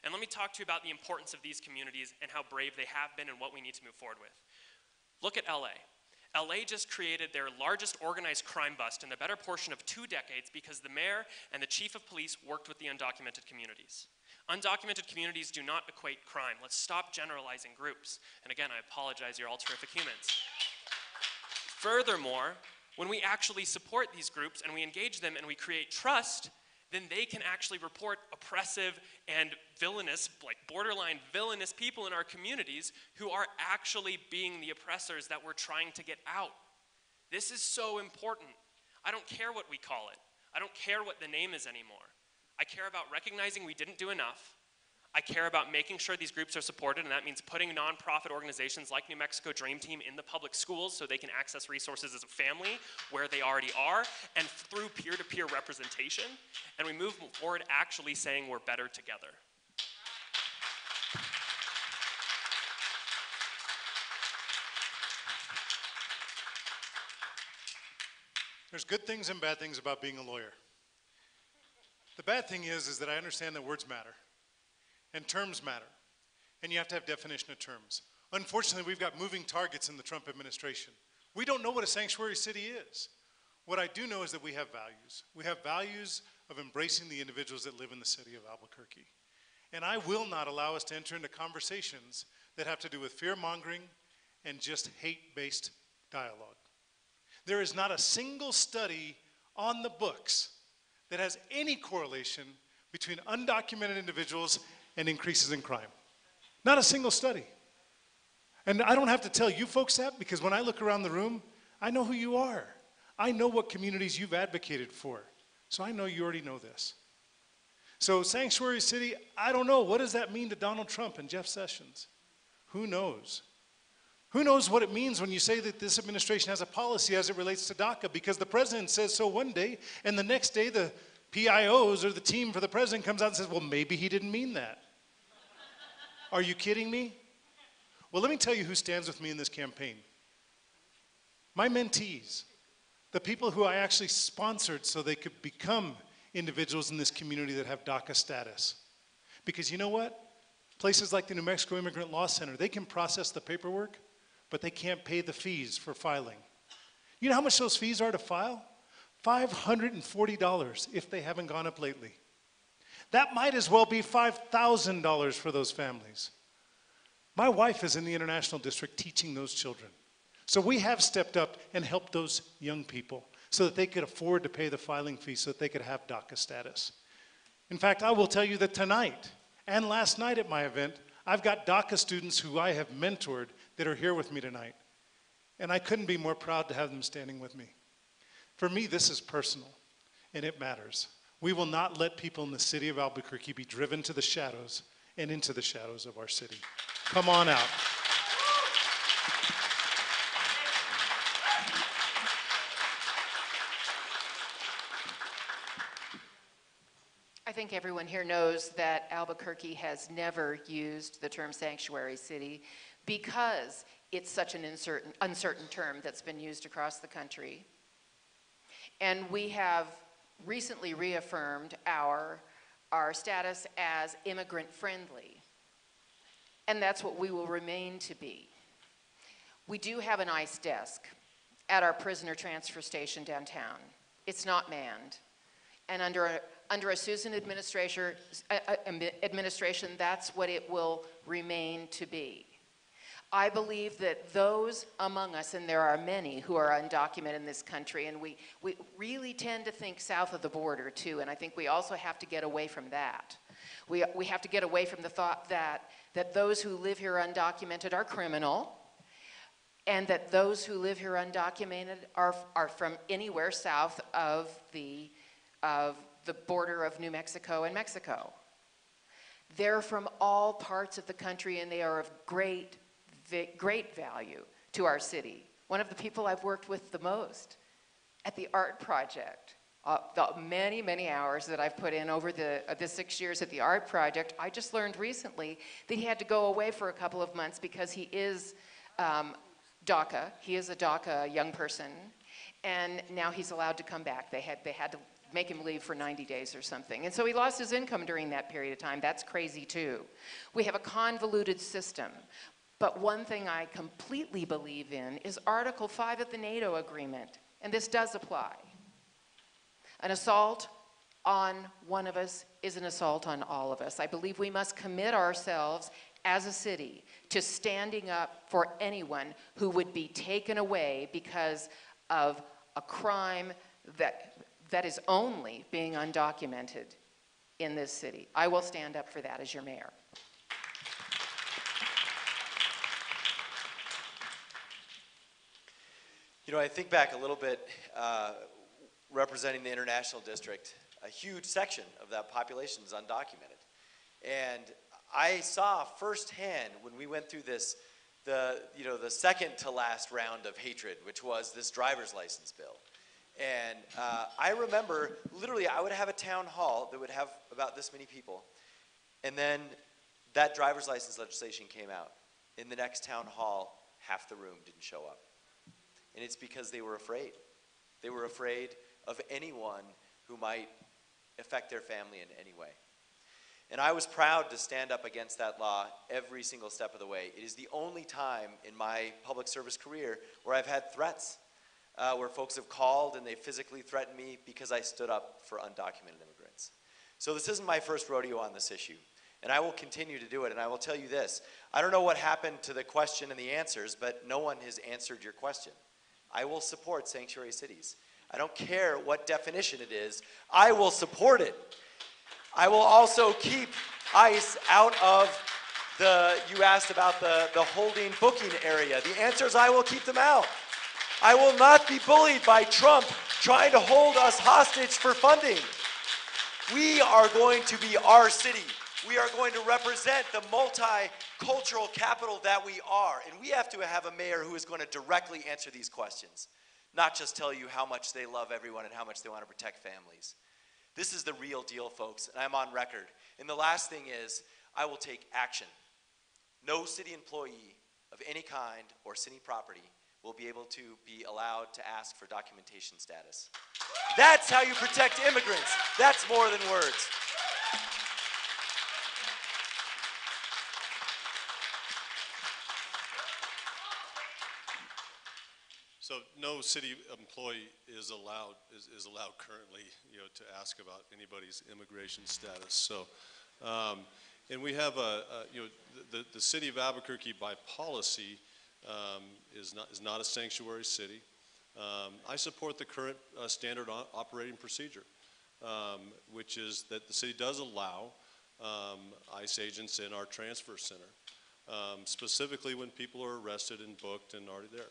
And let me talk to you about the importance of these communities and how brave they have been and what we need to move forward with. Look at LA. LA just created their largest organized crime bust in the better portion of 2 decades because the mayor and the chief of police worked with the undocumented communities. Undocumented communities do not equate crime. Let's stop generalizing groups. And again, I apologize, you're all terrific humans. Furthermore, when we actually support these groups and we engage them and we create trust, then they can actually report oppressive and villainous, like borderline villainous people in our communities who are actually being the oppressors that we're trying to get out. This is so important. I don't care what we call it. I don't care what the name is anymore. I care about recognizing we didn't do enough. I care about making sure these groups are supported, and that means putting nonprofit organizations like New Mexico Dream Team in the public schools so they can access resources as a family where they already are, and through peer-to-peer representation. And we move forward actually saying we're better together. There's good things and bad things about being a lawyer. The bad thing is that I understand that words matter. And terms matter. And you have to have definition of terms. Unfortunately, we've got moving targets in the Trump administration. We don't know what a sanctuary city is. What I do know is that we have values. We have values of embracing the individuals that live in the city of Albuquerque. And I will not allow us to enter into conversations that have to do with fear-mongering and just hate-based dialogue. There is not a single study on the books that has any correlation between undocumented individuals and increases in crime. Not a single study. And I don't have to tell you folks that, because when I look around the room, I know who you are. I know what communities you've advocated for. So I know you already know this. So Sanctuary City, I don't know. What does that mean to Donald Trump and Jeff Sessions? Who knows? Who knows what it means when you say that this administration has a policy as it relates to DACA, because the president says so one day, and the next day the PIOs or the team for the president comes out and says, well, maybe he didn't mean that. Are you kidding me? Well, let me tell you who stands with me in this campaign. My mentees, the people who I actually sponsored so they could become individuals in this community that have DACA status. Because you know what? Places like the New Mexico Immigrant Law Center, they can process the paperwork, but they can't pay the fees for filing. You know how much those fees are to file? $540 if they haven't gone up lately. That might as well be $5,000 for those families. My wife is in the International District teaching those children. So we have stepped up and helped those young people so that they could afford to pay the filing fee so that they could have DACA status. In fact, I will tell you that tonight and last night at my event, I've got DACA students who I have mentored that are here with me tonight. And I couldn't be more proud to have them standing with me. For me, this is personal, and it matters. We will not let people in the city of Albuquerque be driven to the shadows and into the shadows of our city. Come on out. I think everyone here knows that Albuquerque has never used the term sanctuary city because it's such an uncertain term that's been used across the country. And we have recently reaffirmed our status as immigrant friendly. And that's what we will remain to be. We do have an ICE desk at our prisoner transfer station downtown. It's not manned. And under a Susan administration, that's what it will remain to be. I believe that those among us, and there are many who are undocumented in this country, and we really tend to think south of the border too, and I think we also have to get away from that. We have to get away from the thought that those who live here undocumented are criminal, and that those who live here undocumented are from anywhere south of the border of New Mexico and Mexico. They're from all parts of the country, and they are of great great value to our city. One of the people I've worked with the most at the art project. The many, many hours that I've put in over the 6 years at the art project, I just learned recently that he had to go away for a couple of months because he is DACA. He is a DACA young person, and now he's allowed to come back. They had to make him leave for 90 days or something. And so he lost his income during that period of time. That's crazy too. We have a convoluted system. But one thing I completely believe in is Article 5 of the NATO agreement, and this does apply. An assault on one of us is an assault on all of us. I believe we must commit ourselves as a city to standing up for anyone who would be taken away because of a crime that is only being undocumented in this city. I will stand up for that as your mayor. You know, I think back a little bit, representing the International District, a huge section of that population is undocumented. And I saw firsthand when we went through this, the second to last round of hatred, which was this driver's license bill. And I remember, literally, I would have a town hall that would have about this many people, and then that driver's license legislation came out. In the next town hall, half the room didn't show up. And it's because they were afraid. They were afraid of anyone who might affect their family in any way. And I was proud to stand up against that law every single step of the way. It is the only time in my public service career where I've had threats, where folks have called and they physically threatened me because I stood up for undocumented immigrants. So this isn't my first rodeo on this issue, and I will continue to do it. And I will tell you this, I don't know what happened to the question and the answers, but no one has answered your question. I will support sanctuary cities. I don't care what definition it is, I will support it. I will also keep ICE out of you asked about the holding booking area. The answer is I will keep them out. I will not be bullied by Trump trying to hold us hostage for funding. We are going to be our city. We are going to represent the multicultural capital that we are. And we have to have a mayor who is going to directly answer these questions, not just tell you how much they love everyone and how much they want to protect families. This is the real deal, folks, and I'm on record. And the last thing is, I will take action. No city employee of any kind or city property will be able to be allowed to ask for documentation status. That's how you protect immigrants. That's more than words. So no city employee is allowed currently, to ask about anybody's immigration status. So, and we have the city of Albuquerque by policy is not a sanctuary city. I support the current standard operating procedure, which is that the city does allow ICE agents in our transfer center, specifically when people are arrested and booked and already there.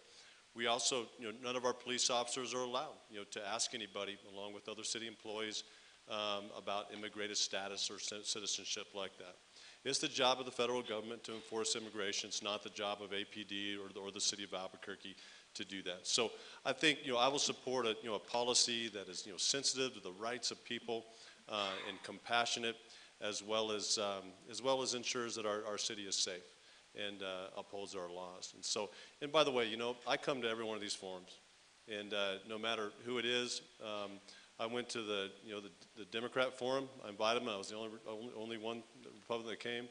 We also, none of our police officers are allowed, to ask anybody, along with other city employees, about immigrated status or citizenship like that. It's the job of the federal government to enforce immigration. It's not the job of APD or the city of Albuquerque to do that. So I think, I will support a policy that is, sensitive to the rights of people and compassionate, as well as ensures that our city is safe and upholds our laws. And so, and by the way, I come to every one of these forums, and no matter who it is, I went to the Democrat forum. I invited them. I was the only one Republican that came.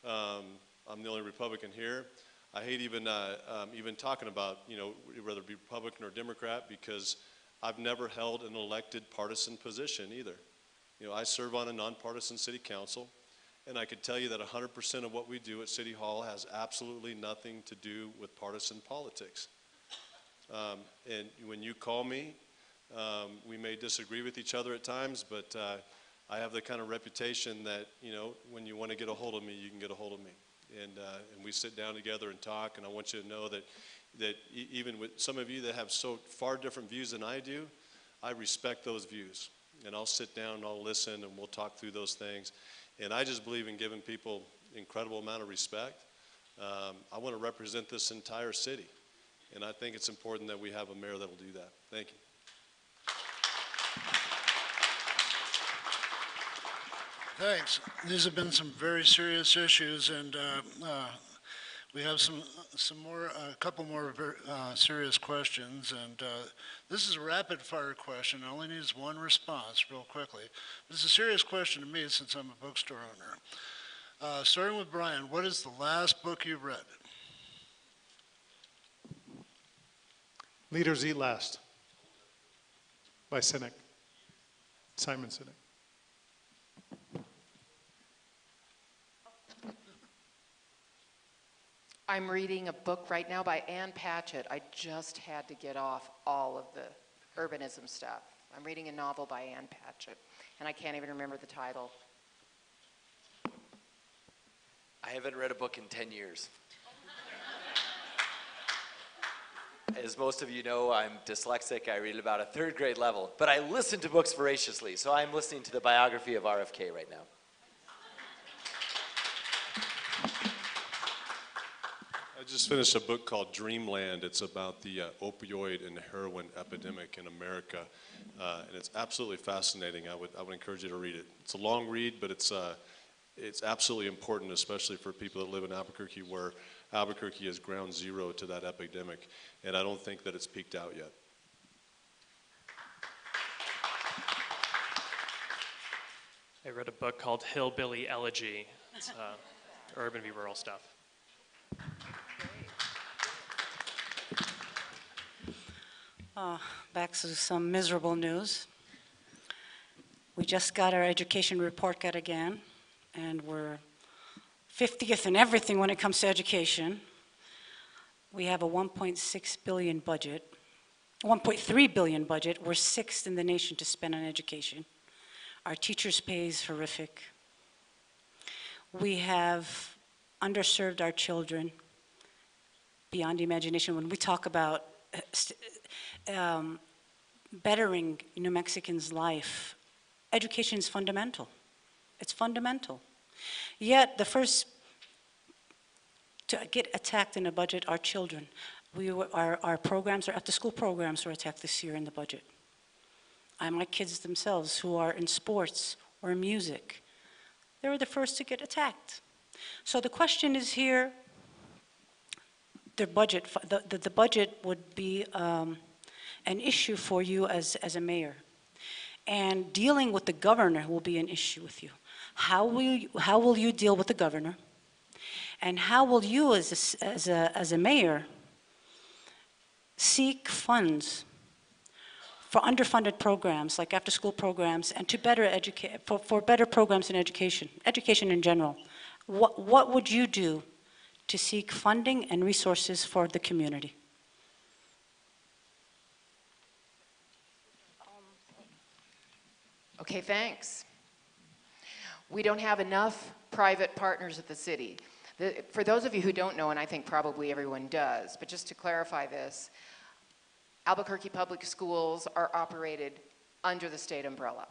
I'm the only Republican here. I hate even talking about whether it be Republican or Democrat, because I've never held an elected partisan position either. I serve on a nonpartisan city council. And I could tell you that 100% of what we do at City Hall has absolutely nothing to do with partisan politics. And when you call me, we may disagree with each other at times, but I have the kind of reputation that, when you want to get a hold of me, you can get a hold of me. And we sit down together and talk, and I want you to know that even with some of you that have so far different views than I do, I respect those views. And I'll sit down and I'll listen, and we'll talk through those things. And I just believe in giving people incredible amount of respect. I want to represent this entire city. And I think it's important that we have a mayor that will do that. Thank you. Thanks. These have been some very serious issues, and we have a couple more serious questions. And this is a rapid-fire question. It only needs one response, real quickly. This is a serious question to me since I'm a bookstore owner. Starting with Brian, what is the last book you read? Leaders Eat Last by Sinek, Simon Sinek. I'm reading a book right now by Ann Patchett. I just had to get off all of the urbanism stuff. I'm reading a novel by Ann Patchett, and I can't even remember the title. I haven't read a book in 10 years. As most of you know, I'm dyslexic. I read at about a third grade level, but I listen to books voraciously, so I'm listening to the biography of RFK right now. I just finished a book called Dreamland. It's about the opioid and heroin epidemic in America, and it's absolutely fascinating. I would encourage you to read it. It's a long read, but it's absolutely important, especially for people that live in Albuquerque, where Albuquerque is ground zero to that epidemic, and I don't think that it's peaked out yet. I read a book called Hillbilly Elegy. It's urban v. rural stuff. Back to some miserable news. We just got our education report card again, and we're 50th in everything when it comes to education. We have a $1.6 billion budget, $1.3 billion budget. We're 6th in the nation to spend on education. Our teachers' pay is horrific. We have underserved our children beyond imagination. When we talk about bettering New Mexicans' life, education is fundamental. It's fundamental. Yet the first to get attacked in a budget are children. Our programs, our after-school programs were attacked this year in the budget. My kids themselves who are in sports or music, they were the first to get attacked. So the question is here, the budget would be an issue for you as a mayor. And dealing with the governor will be an issue with you. How will you deal with the governor? And how will you as a mayor seek funds for underfunded programs like after-school programs and to better educate, for better programs in education in general? What would you do to seek funding and resources for the community? Okay, thanks. We don't have enough private partners at the city. For those of you who don't know, and I think probably everyone does, but just to clarify this, Albuquerque Public Schools are operated under the state umbrella,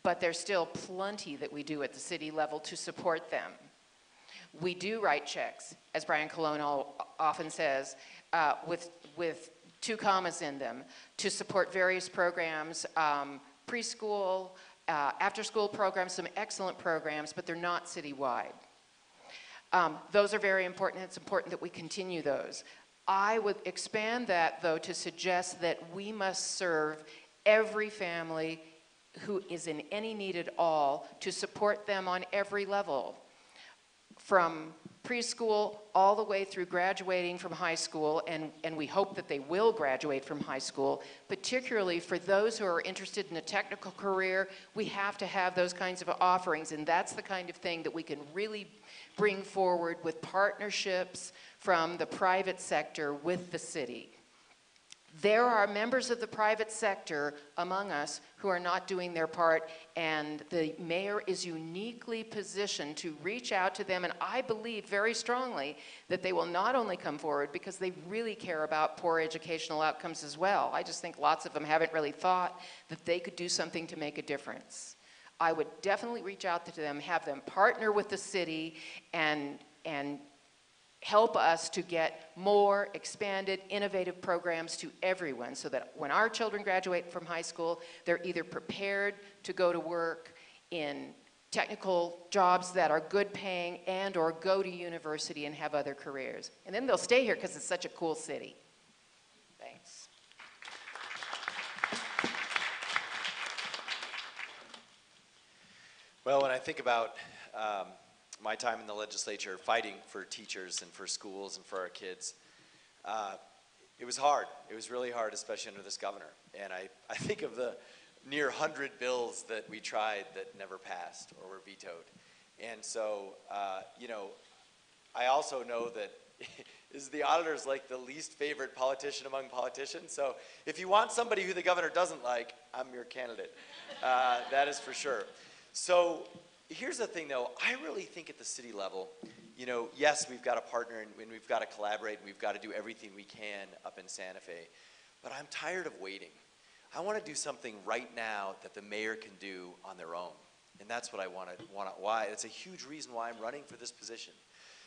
but there's still plenty that we do at the city level to support them. We do write checks, as Brian Colon often says, with 2 commas in them, to support various programs, preschool, after-school programs, some excellent programs, but they're not citywide. Those are very important. It's important that we continue those. I would expand that, though, to suggest that we must serve every family who is in any need at all to support them on every level, from preschool all the way through graduating from high school, and we hope that they will graduate from high school, particularly for those who are interested in a technical career. We have to have those kinds of offerings, and that's the kind of thing that we can really bring forward with partnerships from the private sector with the city. There are members of the private sector among us who are not doing their part, and the mayor is uniquely positioned to reach out to them, and I believe very strongly that they will not only come forward because they really care about poor educational outcomes as well. I just think lots of them haven't really thought that they could do something to make a difference. I would definitely reach out to them, have them partner with the city, and help us to get more expanded, innovative programs to everyone so that when our children graduate from high school, they're either prepared to go to work in technical jobs that are good paying and or go to university and have other careers. And then they'll stay here because it's such a cool city. Thanks. Well, when I think about my time in the legislature fighting for teachers and for schools and for our kids, it was hard. It was really hard, especially under this governor. And I think of the near 100 bills that we tried that never passed or were vetoed. And so, you know, I also know that is the auditor's like the least favorite politician among politicians. So if you want somebody who the governor doesn't like, I'm your candidate. That is for sure. So here's the thing though, I really think at the city level, you know, yes, we've got to partner and we've got to collaborate and we've got to do everything we can up in Santa Fe, but I'm tired of waiting. I want to do something right now that the mayor can do on their own. And that's what I want to, why, it's a huge reason why I'm running for this position.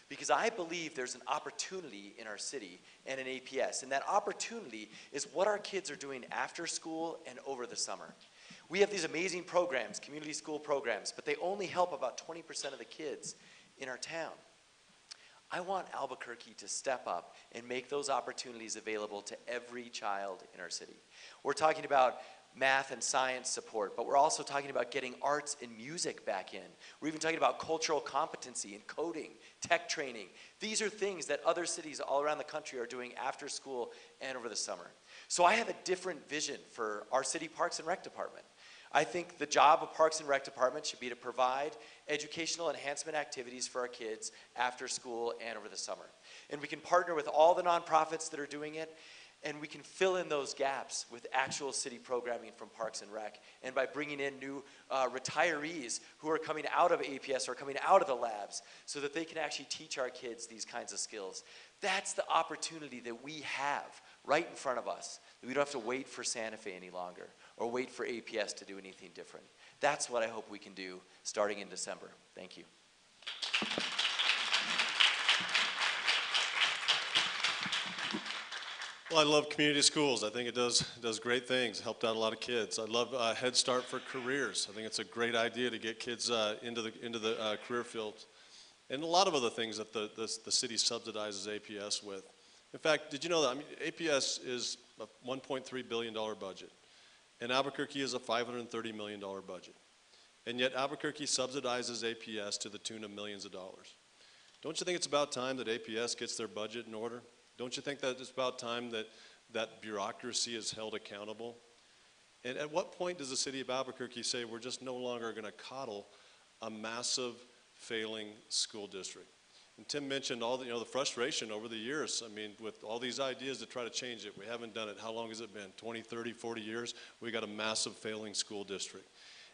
Because I believe there's an opportunity in our city and in APS, and that opportunity is what our kids are doing after school and over the summer. We have these amazing programs, community school programs, but they only help about 20% of the kids in our town. I want Albuquerque to step up and make those opportunities available to every child in our city. We're talking about math and science support, but we're also talking about getting arts and music back in. We're even talking about cultural competency and coding, tech training. These are things that other cities all around the country are doing after school and over the summer. So I have a different vision for our city Parks and Rec department. I think the job of Parks and Rec department should be to provide educational enhancement activities for our kids after school and over the summer. And we can partner with all the nonprofits that are doing it, and we can fill in those gaps with actual city programming from Parks and Rec, and by bringing in new retirees who are coming out of APS or coming out of the labs so that they can actually teach our kids these kinds of skills. That's the opportunity that we have right in front of us. We don't have to wait for Santa Fe any longer or wait for APS to do anything different. That's what I hope we can do starting in December. Thank you. Well, I love community schools. I think it does great things, helped out a lot of kids. I love Head Start for Careers. I think it's a great idea to get kids into the career field. And a lot of other things that the city subsidizes APS with. In fact, did you know that? I mean, APS is a $1.3 billion budget, and Albuquerque is a $530 million budget. And yet Albuquerque subsidizes APS to the tune of millions of dollars. Don't you think it's about time that APS gets their budget in order? Don't you think that it's about time that that bureaucracy is held accountable? And at what point does the city of Albuquerque say we're just no longer going to coddle a massive failing school district? And Tim mentioned all the, the frustration over the years. I mean, with all these ideas to try to change it, we haven't done it. How long has it been? 20, 30, 40 years? We got a massive failing school district.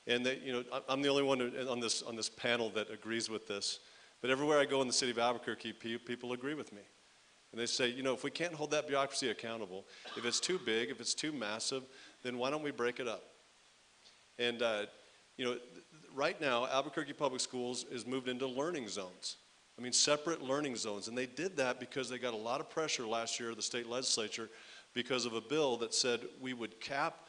And they, I'm the only one on this panel that agrees with this. But everywhere I go in the city of Albuquerque, people agree with me. And they say, if we can't hold that bureaucracy accountable, if it's too big, if it's too massive, then why don't we break it up? And, right now, Albuquerque Public Schools is moved into learning zones. I mean, separate learning zones. And they did that because they got a lot of pressure last year at the state legislature because of a bill that said we would cap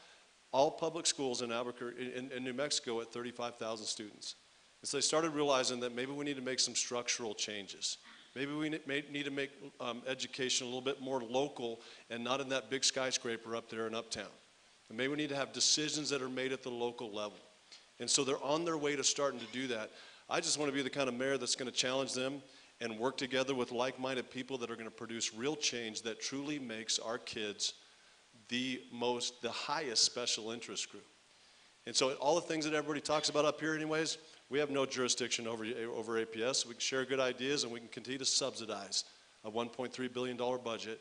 all public schools in Albuquerque, in New Mexico at 35,000 students. And so they started realizing that maybe we need to make some structural changes. Maybe we need to make education a little bit more local and not in that big skyscraper up there in Uptown. And maybe we need to have decisions that are made at the local level. And so they're on their way to starting to do that. I just want to be the kind of mayor that's going to challenge them and work together with like-minded people that are going to produce real change that truly makes our kids the highest special interest group. And so all the things that everybody talks about up here anyways, we have no jurisdiction over APS. We can share good ideas and we can continue to subsidize a $1.3 billion budget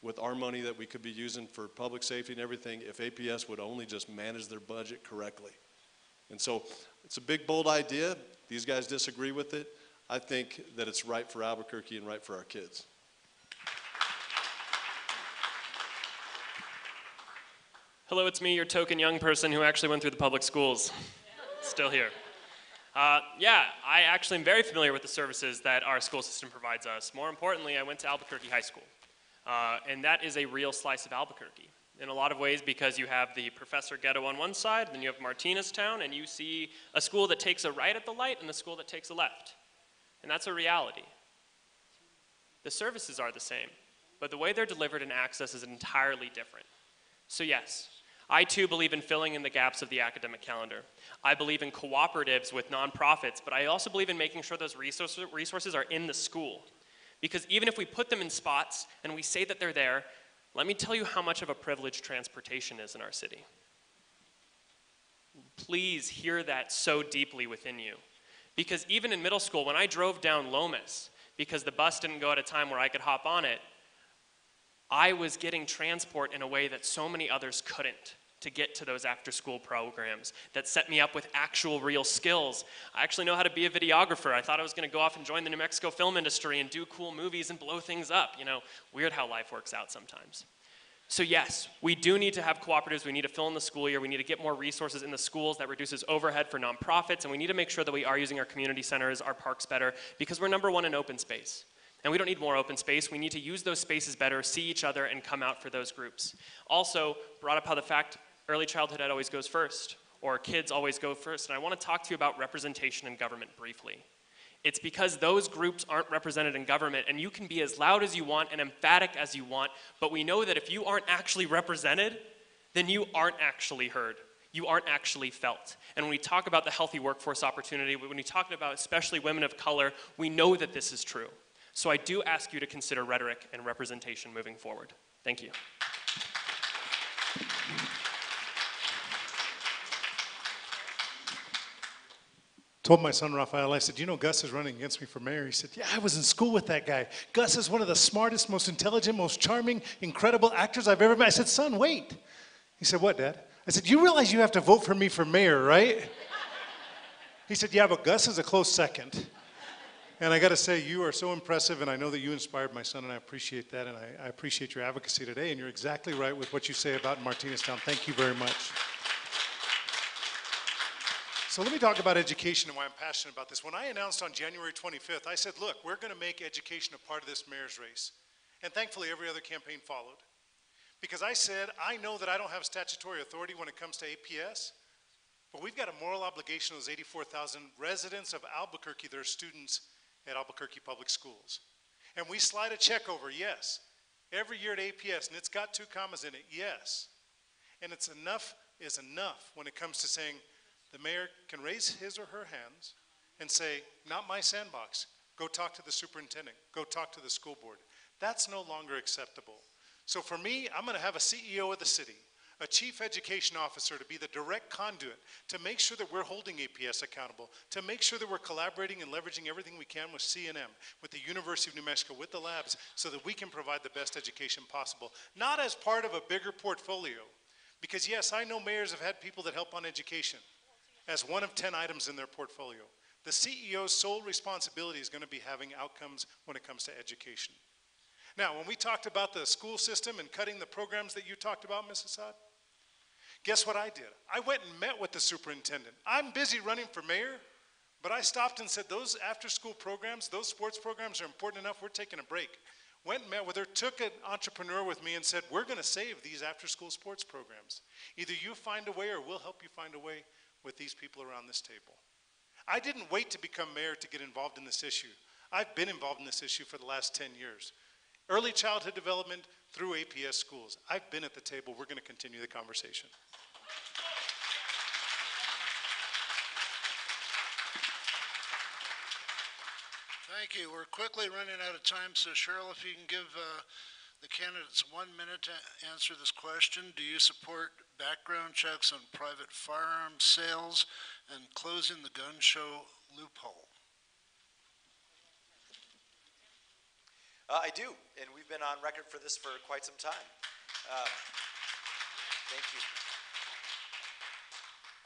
with our money that we could be using for public safety and everything if APS would only just manage their budget correctly. And so it's a big, bold idea. These guys disagree with it. I think that it's right for Albuquerque and right for our kids. Hello, it's me, your token young person who actually went through the public schools. Still here. Yeah, I actually am very familiar with the services that our school system provides us. More importantly, I went to Albuquerque High School, and that is a real slice of Albuquerque in a lot of ways, because you have the Professor Ghetto on one side, then you have Martinez Town, and you see a school that takes a right at the light and a school that takes a left. And that's a reality. The services are the same, but the way they're delivered and access is entirely different. So yes, I too believe in filling in the gaps of the academic calendar. I believe in cooperatives with nonprofits, but I also believe in making sure those resources are in the school. Because even if we put them in spots and we say that they're there, let me tell you how much of a privilege transportation is in our city. Please hear that so deeply within you. Because even in middle school, when I drove down Lomas, because the bus didn't go at a time where I could hop on it, I was getting transport in a way that so many others couldn't to get to those after-school programs that set me up with actual real skills. I actually know how to be a videographer. I thought I was going to go off and join the New Mexico film industry and do cool movies and blow things up. You know, weird how life works out sometimes. So yes, we do need to have cooperatives. We need to fill in the school year. We need to get more resources in the schools. That reduces overhead for nonprofits, and we need to make sure that we are using our community centers, our parks better, because we're #1 in open space. And we don't need more open space. We need to use those spaces better, see each other, and come out for those groups. Also, brought up how the fact early childhood ed always goes first, or kids always go first. And I want to talk to you about representation in government briefly. It's because those groups aren't represented in government, and you can be as loud as you want and emphatic as you want, but we know that if you aren't actually represented, then you aren't actually heard. You aren't actually felt. And when we talk about the healthy workforce opportunity, when we talk about especially women of color, we know that this is true. So I do ask you to consider rhetoric and representation moving forward. Thank you. Told my son Raphael, I said, you know, Gus is running against me for mayor. He said, yeah, I was in school with that guy. Gus is one of the smartest, most intelligent, most charming, incredible actors I've ever met. I said, son, wait. He said, what, Dad? I said, you realize you have to vote for me for mayor, right? He said, yeah, but Gus is a close second. And I got to say, you are so impressive, and I know that you inspired my son, and I appreciate that, and I appreciate your advocacy today, and you're exactly right with what you say about Martinez Town. Thank you very much. So let me talk about education and why I'm passionate about this. When I announced on January 25th, I said, look, we're going to make education a part of this mayor's race. And thankfully, every other campaign followed. Because I said, I know that I don't have statutory authority when it comes to APS, but we've got a moral obligation to those 84,000 residents of Albuquerque that are students at Albuquerque Public Schools. And we slide a check over, yes, every year at APS, and it's got 2 commas in it, yes. And it's enough is enough when it comes to saying, the mayor can raise his or her hands and say, not my sandbox. Go talk to the superintendent. Go talk to the school board. That's no longer acceptable. So for me, I'm going to have a CEO of the city, a chief education officer to be the direct conduit to make sure that we're holding APS accountable, to make sure that we're collaborating and leveraging everything we can with CNM, with the University of New Mexico, with the labs, so that we can provide the best education possible. Not as part of a bigger portfolio. Because yes, I know mayors have had people that help on education as one of 10 items in their portfolio. The CEO's sole responsibility is going to be having outcomes when it comes to education. Now, when we talked about the school system and cutting the programs that you talked about, Ms. Assad, guess what I did? I went and met with the superintendent. I'm busy running for mayor, but I stopped and said, those after-school programs, those sports programs are important enough, we're taking a break. Went and met with her, took an entrepreneur with me and said, we're going to save these after-school sports programs. Either you find a way or we'll help you find a way with these people around this table. I didn't wait to become mayor to get involved in this issue. I've been involved in this issue for the last 10 years. Early childhood development through APS schools. I've been at the table. We're going to continue the conversation. Thank you. We're quickly running out of time, so Cheryl, if you can give the candidates 1 minute to answer this question. Do you support background checks on private firearm sales and closing the gun show loophole? I do, and we've been on record for this for quite some time. Thank you.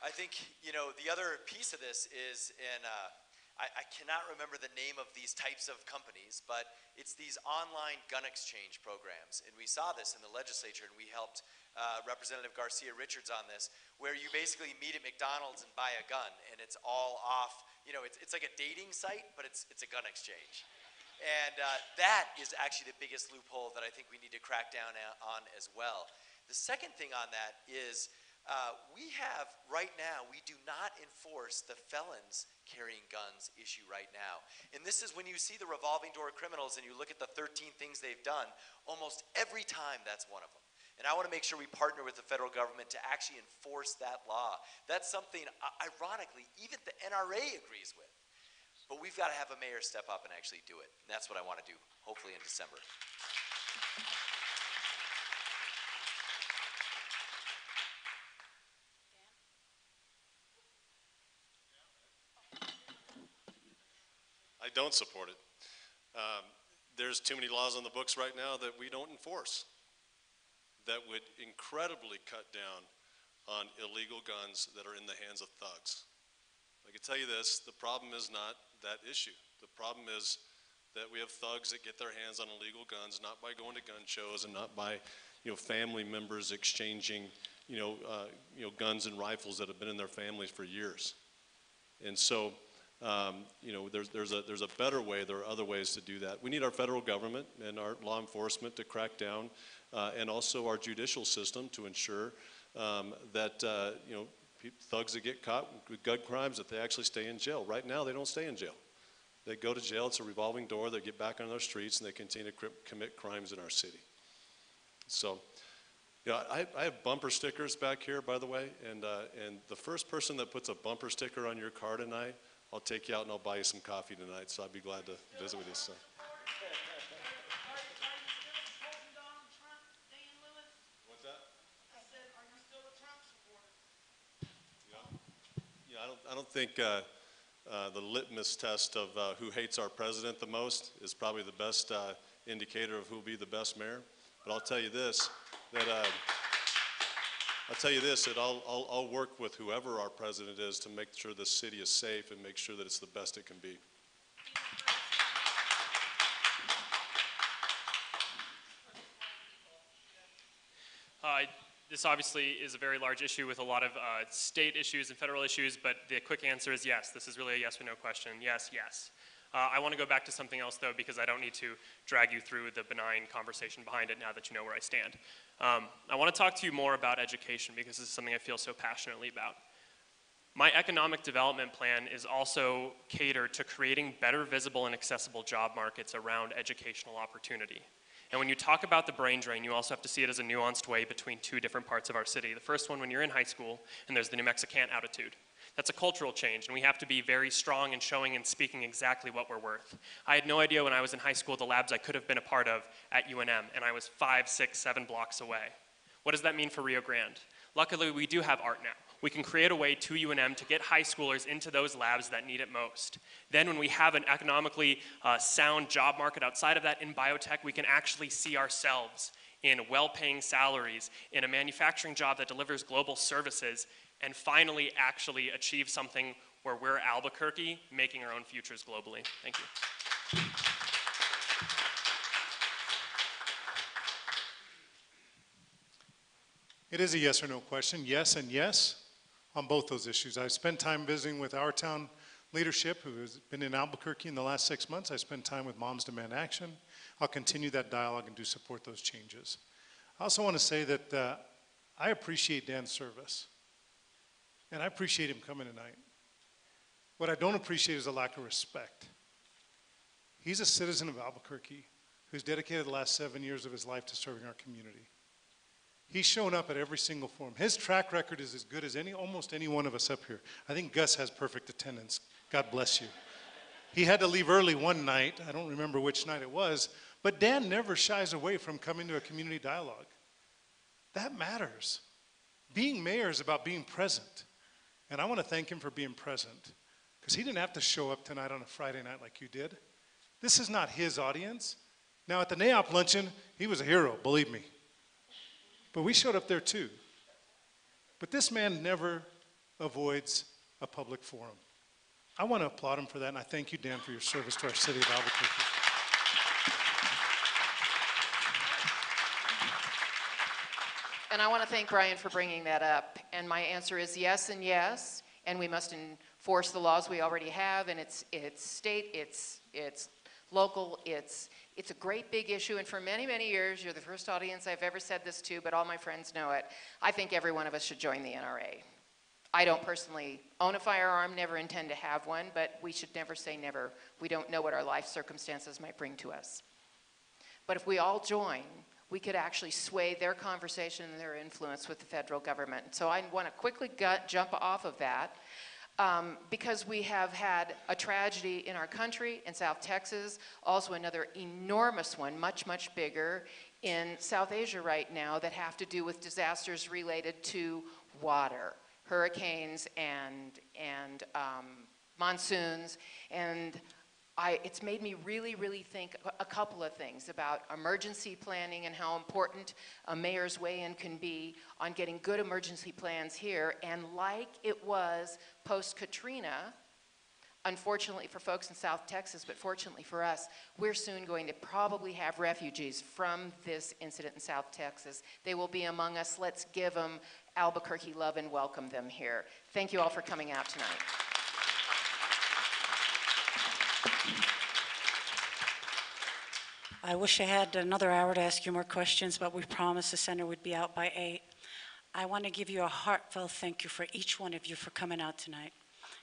I think, you know, the other piece of this is I cannot remember the name of these types of companies, but it's these online gun exchange programs. And we saw this in the legislature, and we helped Representative Garcia Richards on this, where you basically meet at McDonald's and buy a gun, and it's all off You know, it's like a dating site, but it's a gun exchange. And that is actually the biggest loophole that I think we need to crack down on as well. The second thing on that is we have, right now, we do not enforce the felons carrying guns issue right now. And this is when you see the revolving door criminals and you look at the 13 things they've done, almost every time that's one of them. And I want to make sure we partner with the federal government to actually enforce that law. That's something, ironically, even the NRA agrees with. But we've got to have a mayor step up and actually do it. And that's what I want to do, hopefully in December. I don't support it. There's too many laws on the books right now that we don't enforce that would incredibly cut down on illegal guns that are in the hands of thugs. I can tell you this, the problem is not that issue. The problem is that we have thugs that get their hands on illegal guns, not by going to gun shows and not by, family members exchanging, guns and rifles that have been in their families for years. And so, there's a better way. There are other ways to do that. We need our federal government and our law enforcement to crack down, and also our judicial system to ensure that thugs that get caught with gun crimes, that they actually stay in jail. Right now, they don't stay in jail. They go to jail. It's a revolving door. They get back on their streets and they continue to commit crimes in our city. So, I have bumper stickers back here, by the way, and the first person that puts a bumper sticker on your car tonight, I'll take you out and I'll buy you some coffee tonight, so I'd be glad to visit with you. So. What's that? I said, are you still a Trump supporter? I don't think the litmus test of who hates our president the most is probably the best indicator of who will be the best mayor. But I'll tell you this, that I'll work with whoever our president is to make sure the city is safe and make sure that it's the best it can be. This obviously is a very large issue with a lot of state issues and federal issues, but the quick answer is yes. This is really a yes or no question. Yes, yes. I want to go back to something else, though, because I don't need to drag you through the benign conversation behind it now that you know where I stand. I want to talk to you more about education because this is something I feel so passionately about. My economic development plan is also catered to creating better visible and accessible job markets around educational opportunity. And when you talk about the brain drain, you also have to see it as a nuanced way between two different parts of our city. The first one, when you're in high school, and there's the New Mexican attitude. That's a cultural change, and we have to be very strong in showing and speaking exactly what we're worth. I had no idea when I was in high school the labs I could have been a part of at UNM, and I was 5, 6, 7 blocks away. What does that mean for Rio Grande? Luckily, we do have art now. We can create a way to UNM to get high schoolers into those labs that need it most. Then when we have an economically sound job market outside of that in biotech, we can actually see ourselves in well-paying salaries, in a manufacturing job that delivers global services, and finally actually achieve something where we're Albuquerque making our own futures globally. Thank you. It is a yes or no question, yes and yes on both those issues. I've spent time visiting with our town leadership who has been in Albuquerque in the last 6 months. I spent time with Moms Demand Action. I'll continue that dialogue and do support those changes. I also want to say that I appreciate Dan's service. And I appreciate him coming tonight. What I don't appreciate is a lack of respect. He's a citizen of Albuquerque who's dedicated the last 7 years of his life to serving our community. He's shown up at every single forum. His track record is as good as almost any one of us up here. I think Gus has perfect attendance. God bless you. He had to leave early one night. I don't remember which night it was, but Dan never shies away from coming to a community dialogue. That matters. Being mayor is about being present. And I want to thank him for being present, because he didn't have to show up tonight on a Friday night like you did. This is not his audience. Now, at the NAOP luncheon, he was a hero, believe me. But we showed up there too. But this man never avoids a public forum. I want to applaud him for that, and I thank you, Dan, for your service to our city of Albuquerque. And I want to thank Brian for bringing that up. And my answer is yes and yes. And we must enforce the laws we already have, and it's state, it's local, it's a great big issue, and for many, many years, you're the first audience I've ever said this to, but all my friends know it. I think every one of us should join the NRA. I don't personally own a firearm, never intend to have one, but we should never say never. We don't know what our life circumstances might bring to us. But if we all join, we could actually sway their conversation and their influence with the federal government. So I want to quickly jump off of that because we have had a tragedy in our country in South Texas, also another enormous one, much, much bigger, in South Asia right now that have to do with disasters related to water, hurricanes and monsoons, and it's made me really, really think a couple of things about emergency planning and how important a mayor's weigh-in can be on getting good emergency plans here. And like it was post-Katrina, unfortunately for folks in South Texas, but fortunately for us, we're soon going to probably have refugees from this incident in South Texas. They will be among us. Let's give them Albuquerque love and welcome them here. Thank you all for coming out tonight. I wish I had another hour to ask you more questions, but we promised the center would be out by 8. I want to give you a heartfelt thank you for each one of you for coming out tonight.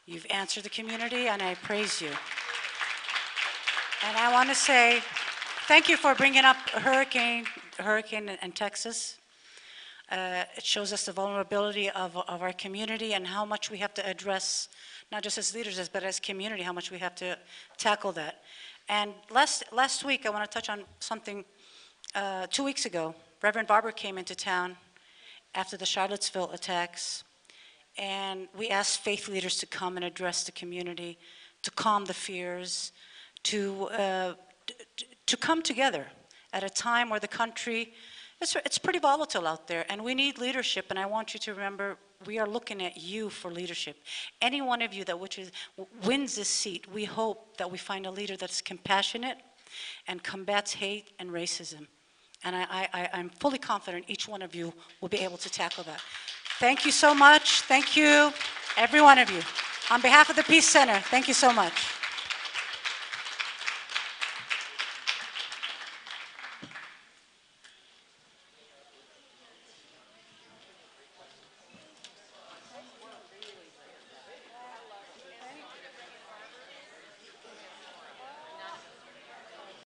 You've answered the community, and I praise you. And I want to say thank you for bringing up a hurricane in Texas. It shows us the vulnerability of our community and how much we have to address, not just as leaders, but as community, how much we have to tackle that. And last week, I want to touch on something. 2 weeks ago, Reverend Barber came into town after the Charlottesville attacks, and we asked faith leaders to come and address the community, to calm the fears, to come together at a time where the country, it's pretty volatile out there, and we need leadership, and I want you to remember we are looking at you for leadership. Any one of you that wins this seat, we hope that we find a leader that's compassionate and combats hate and racism. And I'm fully confident each one of you will be able to tackle that. Thank you so much. Thank you, every one of you. On behalf of the Peace Center, thank you so much.